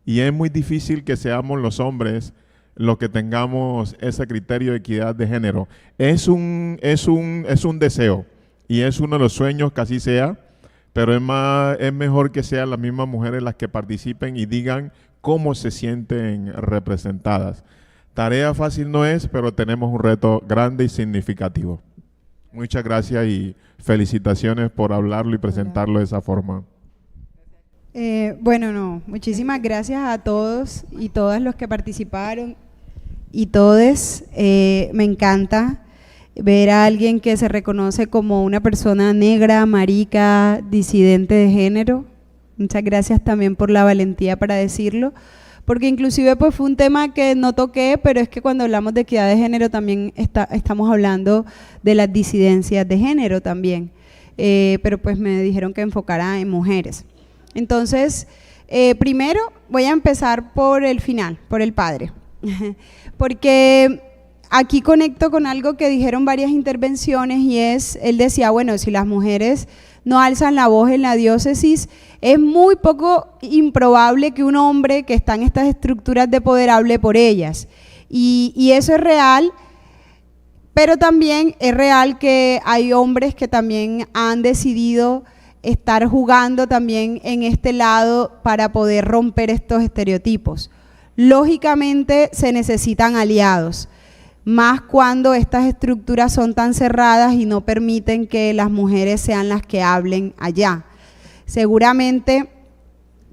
y es muy difícil que seamos los hombres los que tengamos ese criterio de equidad de género. Es un deseo y es uno de los sueños que así sea, pero es mejor que sean las mismas mujeres las que participen y digan cómo se sienten representadas. Tarea fácil no es, pero tenemos un reto grande y significativo. Muchas gracias y felicitaciones por hablarlo y presentarlo de esa forma. Muchísimas gracias a todos y todas los que participaron y todes. Me encanta ver a alguien que se reconoce como una persona negra, marica, disidente de género. Muchas gracias también por la valentía para decirlo, porque inclusive pues fue un tema que no toqué, pero es que cuando hablamos de equidad de género también estamos hablando de las disidencias de género también, pero pues me dijeron que enfocara en mujeres. Entonces, primero voy a empezar por el final, por el padre, porque aquí conecto con algo que dijeron varias intervenciones y es, él decía, bueno, si las mujeres no alzan la voz en la diócesis, es muy poco improbable que un hombre que está en estas estructuras de poder hable por ellas. Y eso es real, pero también es real que hay hombres que también han decidido estar jugando también en este lado para poder romper estos estereotipos. Lógicamente se necesitan aliados, más cuando estas estructuras son tan cerradas y no permiten que las mujeres sean las que hablen allá. Seguramente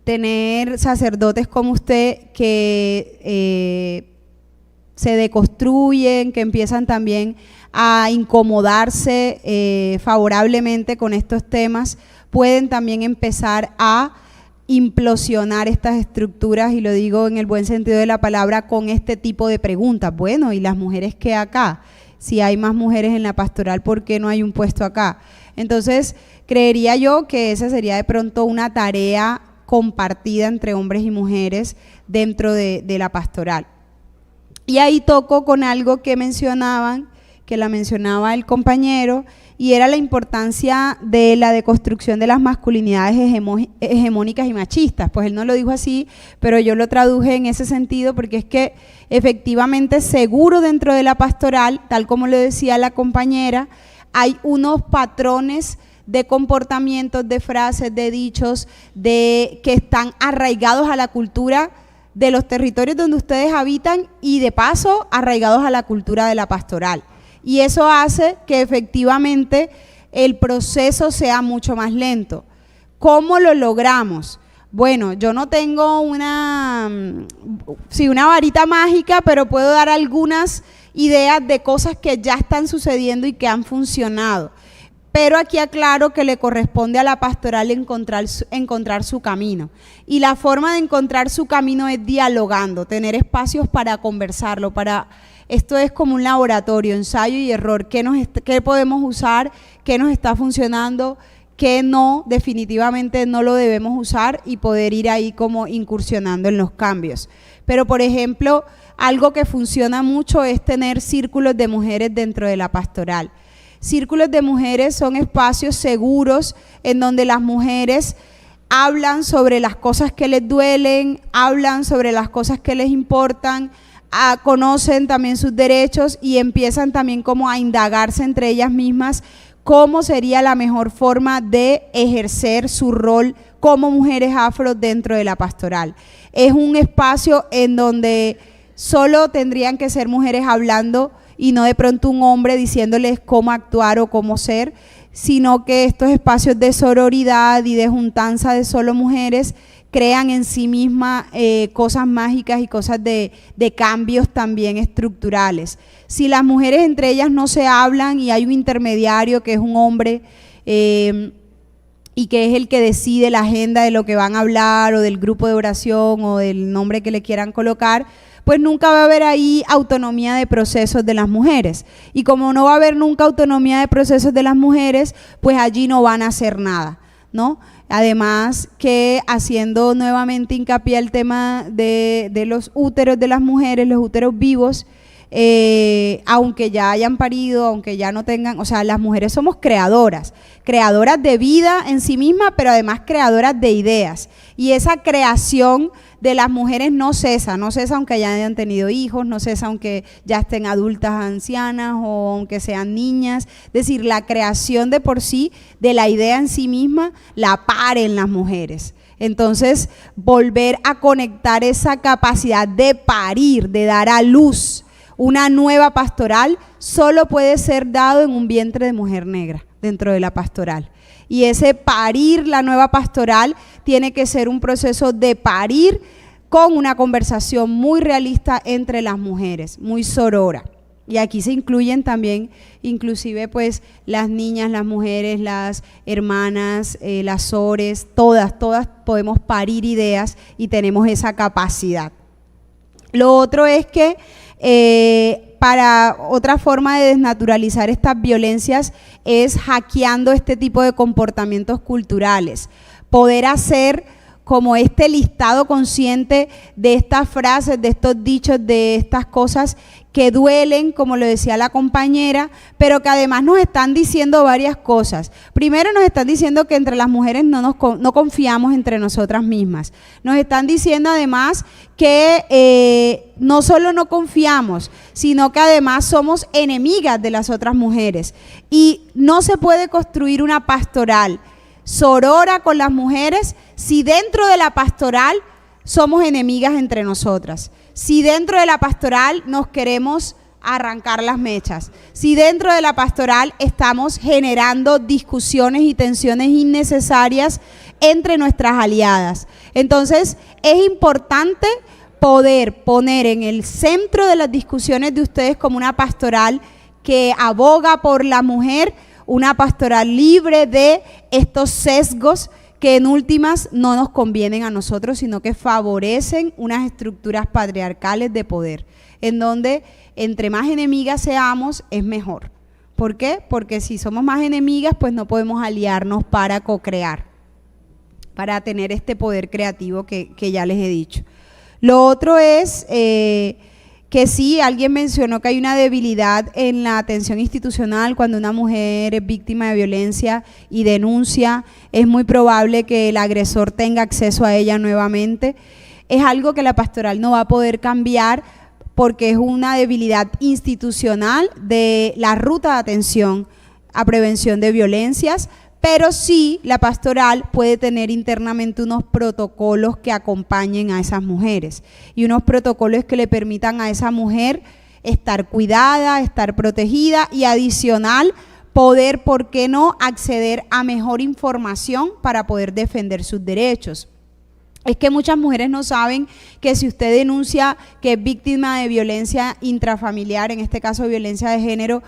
tener sacerdotes como usted que se deconstruyen, que empiezan también a incomodarse favorablemente con estos temas, pueden también empezar a implosionar estas estructuras, y lo digo en el buen sentido de la palabra, con este tipo de preguntas. Bueno, ¿y las mujeres qué acá? Si hay más mujeres en la pastoral, ¿por qué no hay un puesto acá? Entonces, creería yo que esa sería de pronto una tarea compartida entre hombres y mujeres dentro de la pastoral. Y ahí toco con algo que mencionaban, que la mencionaba el compañero, y era la importancia de la deconstrucción de las masculinidades hegemónicas y machistas. Pues él no lo dijo así, pero yo lo traduje en ese sentido, porque es que efectivamente seguro dentro de la pastoral, tal como lo decía la compañera, hay unos patrones de comportamientos, de frases, de dichos, que están arraigados a la cultura de los territorios donde ustedes habitan y de paso arraigados a la cultura de la pastoral. Y eso hace que efectivamente el proceso sea mucho más lento. ¿Cómo lo logramos? Bueno, yo no tengo una varita mágica, pero puedo dar algunas ideas de cosas que ya están sucediendo y que han funcionado. Pero aquí aclaro que le corresponde a la pastoral encontrar su camino. Y la forma de encontrar su camino es dialogando, tener espacios para conversarlo, esto es como un laboratorio, ensayo y error. ¿Qué podemos usar? ¿Qué nos está funcionando? ¿Qué no? Definitivamente no lo debemos usar, y poder ir ahí como incursionando en los cambios. Pero, por ejemplo, algo que funciona mucho es tener círculos de mujeres dentro de la pastoral. Círculos de mujeres son espacios seguros en donde las mujeres hablan sobre las cosas que les duelen, hablan sobre las cosas que les importan, conocen también sus derechos y empiezan también como a indagarse entre ellas mismas cómo sería la mejor forma de ejercer su rol como mujeres afro dentro de la pastoral. Es un espacio en donde solo tendrían que ser mujeres hablando y no de pronto un hombre diciéndoles cómo actuar o cómo ser, sino que estos espacios de sororidad y de juntanza de solo mujeres crean en sí mismas cosas mágicas y cosas de cambios también estructurales. Si las mujeres entre ellas no se hablan y hay un intermediario que es un hombre y que es el que decide la agenda de lo que van a hablar o del grupo de oración o del nombre que le quieran colocar, pues nunca va a haber ahí autonomía de procesos de las mujeres. Y como no va a haber nunca autonomía de procesos de las mujeres, pues allí no van a hacer nada, ¿no? Además que haciendo nuevamente hincapié al tema de los úteros de las mujeres, los úteros vivos, aunque ya hayan parido, aunque ya no tengan, o sea, las mujeres somos creadoras de vida en sí mismas, pero además creadoras de ideas. Y esa creación de las mujeres no cesa aunque ya hayan tenido hijos, no cesa aunque ya estén adultas, ancianas o aunque sean niñas. Es decir, la creación de por sí de la idea en sí misma la paren las mujeres. Entonces, volver a conectar esa capacidad de parir, de dar a luz una nueva pastoral, solo puede ser dado en un vientre de mujer negra dentro de la pastoral. Y ese parir la nueva pastoral tiene que ser un proceso de parir con una conversación muy realista entre las mujeres, muy sorora. Y aquí se incluyen también, inclusive pues las niñas, las mujeres, las hermanas, las sores, todas podemos parir ideas y tenemos esa capacidad. Lo otro es que para otra forma de desnaturalizar estas violencias es hackeando este tipo de comportamientos culturales. Poder hacer como este listado consciente de estas frases, de estos dichos, de estas cosas que duelen, como lo decía la compañera, pero que además nos están diciendo varias cosas. Primero nos están diciendo que entre las mujeres no confiamos entre nosotras mismas. Nos están diciendo además que no solo no confiamos, sino que además somos enemigas de las otras mujeres. Y no se puede construir una pastoral sorora con las mujeres si dentro de la pastoral somos enemigas entre nosotras, si dentro de la pastoral nos queremos arrancar las mechas, si dentro de la pastoral estamos generando discusiones y tensiones innecesarias entre nuestras aliadas. Entonces es importante poder poner en el centro de las discusiones de ustedes como una pastoral que aboga por la mujer, una pastoral libre de estos sesgos que en últimas no nos convienen a nosotros, sino que favorecen unas estructuras patriarcales de poder, en donde entre más enemigas seamos es mejor. ¿Por qué? Porque si somos más enemigas, pues no podemos aliarnos para co-crear, para tener este poder creativo que ya les he dicho. Lo otro es que sí, alguien mencionó que hay una debilidad en la atención institucional cuando una mujer es víctima de violencia y denuncia, es muy probable que el agresor tenga acceso a ella nuevamente. Es algo que la pastoral no va a poder cambiar porque es una debilidad institucional de la ruta de atención a prevención de violencias, pero sí la pastoral puede tener internamente unos protocolos que acompañen a esas mujeres y unos protocolos que le permitan a esa mujer estar cuidada, estar protegida y adicional poder, ¿por qué no?, acceder a mejor información para poder defender sus derechos. Es que muchas mujeres no saben que si usted denuncia que es víctima de violencia intrafamiliar, en este caso violencia de género,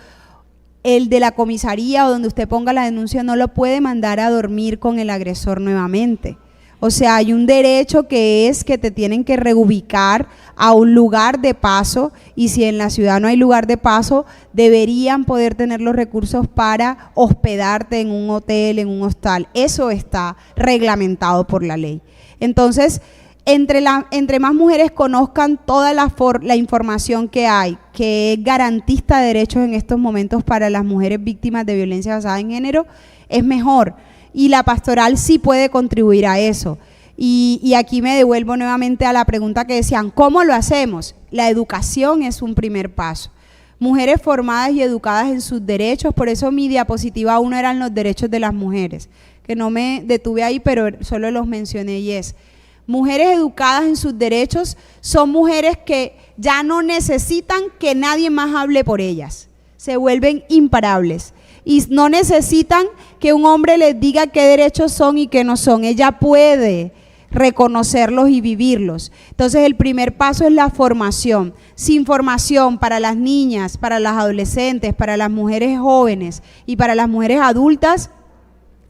el de la comisaría o donde usted ponga la denuncia no lo puede mandar a dormir con el agresor nuevamente. O sea, hay un derecho que es que te tienen que reubicar a un lugar de paso y si en la ciudad no hay lugar de paso, deberían poder tener los recursos para hospedarte en un hotel, en un hostal. Eso está reglamentado por la ley. Entonces, entre más mujeres conozcan toda la información que hay, que es garantista de derechos en estos momentos para las mujeres víctimas de violencia basada en género, es mejor. Y la pastoral sí puede contribuir a eso. Y aquí me devuelvo nuevamente a la pregunta que decían, ¿cómo lo hacemos? La educación es un primer paso. Mujeres formadas y educadas en sus derechos, por eso mi diapositiva 1 eran los derechos de las mujeres, que no me detuve ahí, pero solo los mencioné y es, mujeres educadas en sus derechos son mujeres que ya no necesitan que nadie más hable por ellas, se vuelven imparables y no necesitan que un hombre les diga qué derechos son y qué no son, ella puede reconocerlos y vivirlos. Entonces el primer paso es la formación. Sin formación para las niñas, para las adolescentes, para las mujeres jóvenes y para las mujeres adultas,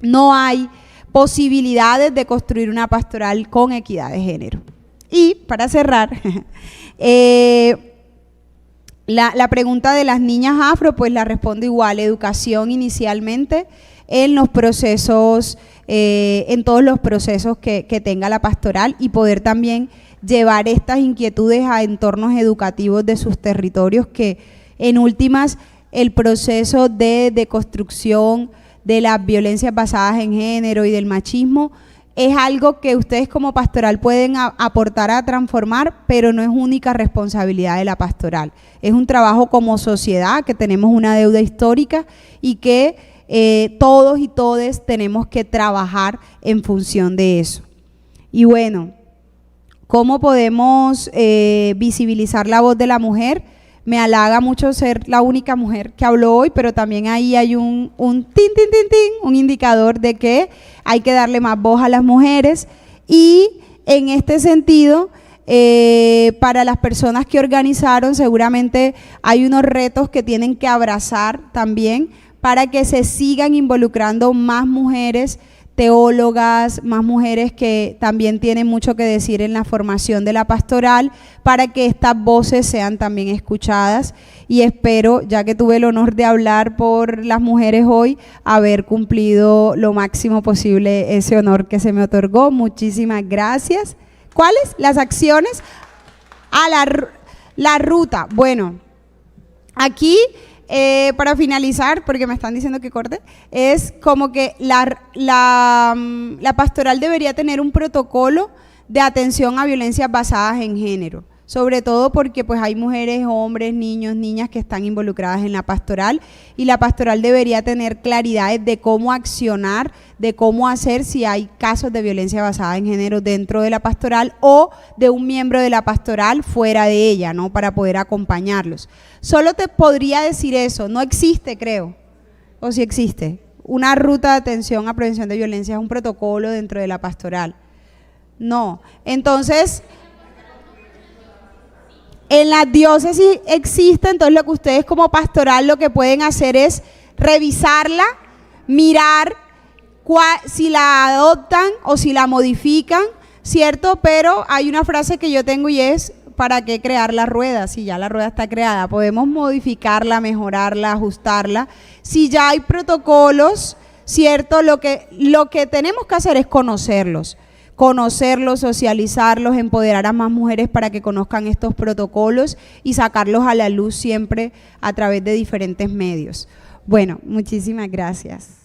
no hay posibilidades de construir una pastoral con equidad de género. Y para cerrar, la pregunta de las niñas afro, pues la respondo igual, educación inicialmente en los procesos, en todos los procesos que tenga la pastoral y poder también llevar estas inquietudes a entornos educativos de sus territorios que en últimas el proceso de deconstrucción de las violencias basadas en género y del machismo es algo que ustedes como pastoral pueden aportar a transformar, pero no es única responsabilidad de la pastoral. Es un trabajo como sociedad, que tenemos una deuda histórica y que todos y todes tenemos que trabajar en función de eso. Y bueno, ¿cómo podemos visibilizar la voz de la mujer? Me halaga mucho ser la única mujer que habló hoy, pero también ahí hay un indicador de que hay que darle más voz a las mujeres Y en este sentido, para las personas que organizaron, seguramente hay unos retos que tienen que abrazar también para que se sigan involucrando más mujeres teólogas, más mujeres que también tienen mucho que decir en la formación de la pastoral, para que estas voces sean también escuchadas. Y espero, ya que tuve el honor de hablar por las mujeres hoy, haber cumplido lo máximo posible ese honor que se me otorgó. Muchísimas gracias. ¿Cuáles? Las acciones. La ruta. Bueno, aquí, para finalizar, porque me están diciendo que corte, es como que la pastoral debería tener un protocolo de atención a violencias basadas en género, sobre todo porque pues hay mujeres, hombres, niños, niñas que están involucradas en la pastoral, y la pastoral debería tener claridades de cómo accionar, de cómo hacer si hay casos de violencia basada en género dentro de la pastoral o de un miembro de la pastoral fuera de ella, ¿no? Para poder acompañarlos. Solo te podría decir eso, no existe, creo, o sí existe, una ruta de atención a prevención de violencia, es un protocolo dentro de la pastoral. No, entonces, en la diócesis existe, entonces lo que ustedes como pastoral lo que pueden hacer es revisarla, mirar si la adoptan o si la modifican, ¿cierto? Pero hay una frase que yo tengo y es: ¿para qué crear la rueda? Si ya la rueda está creada, podemos modificarla, mejorarla, ajustarla. Si ya hay protocolos, ¿cierto? Lo que tenemos que hacer es conocerlos, socializarlos, empoderar a más mujeres para que conozcan estos protocolos y sacarlos a la luz siempre a través de diferentes medios. Bueno, muchísimas gracias.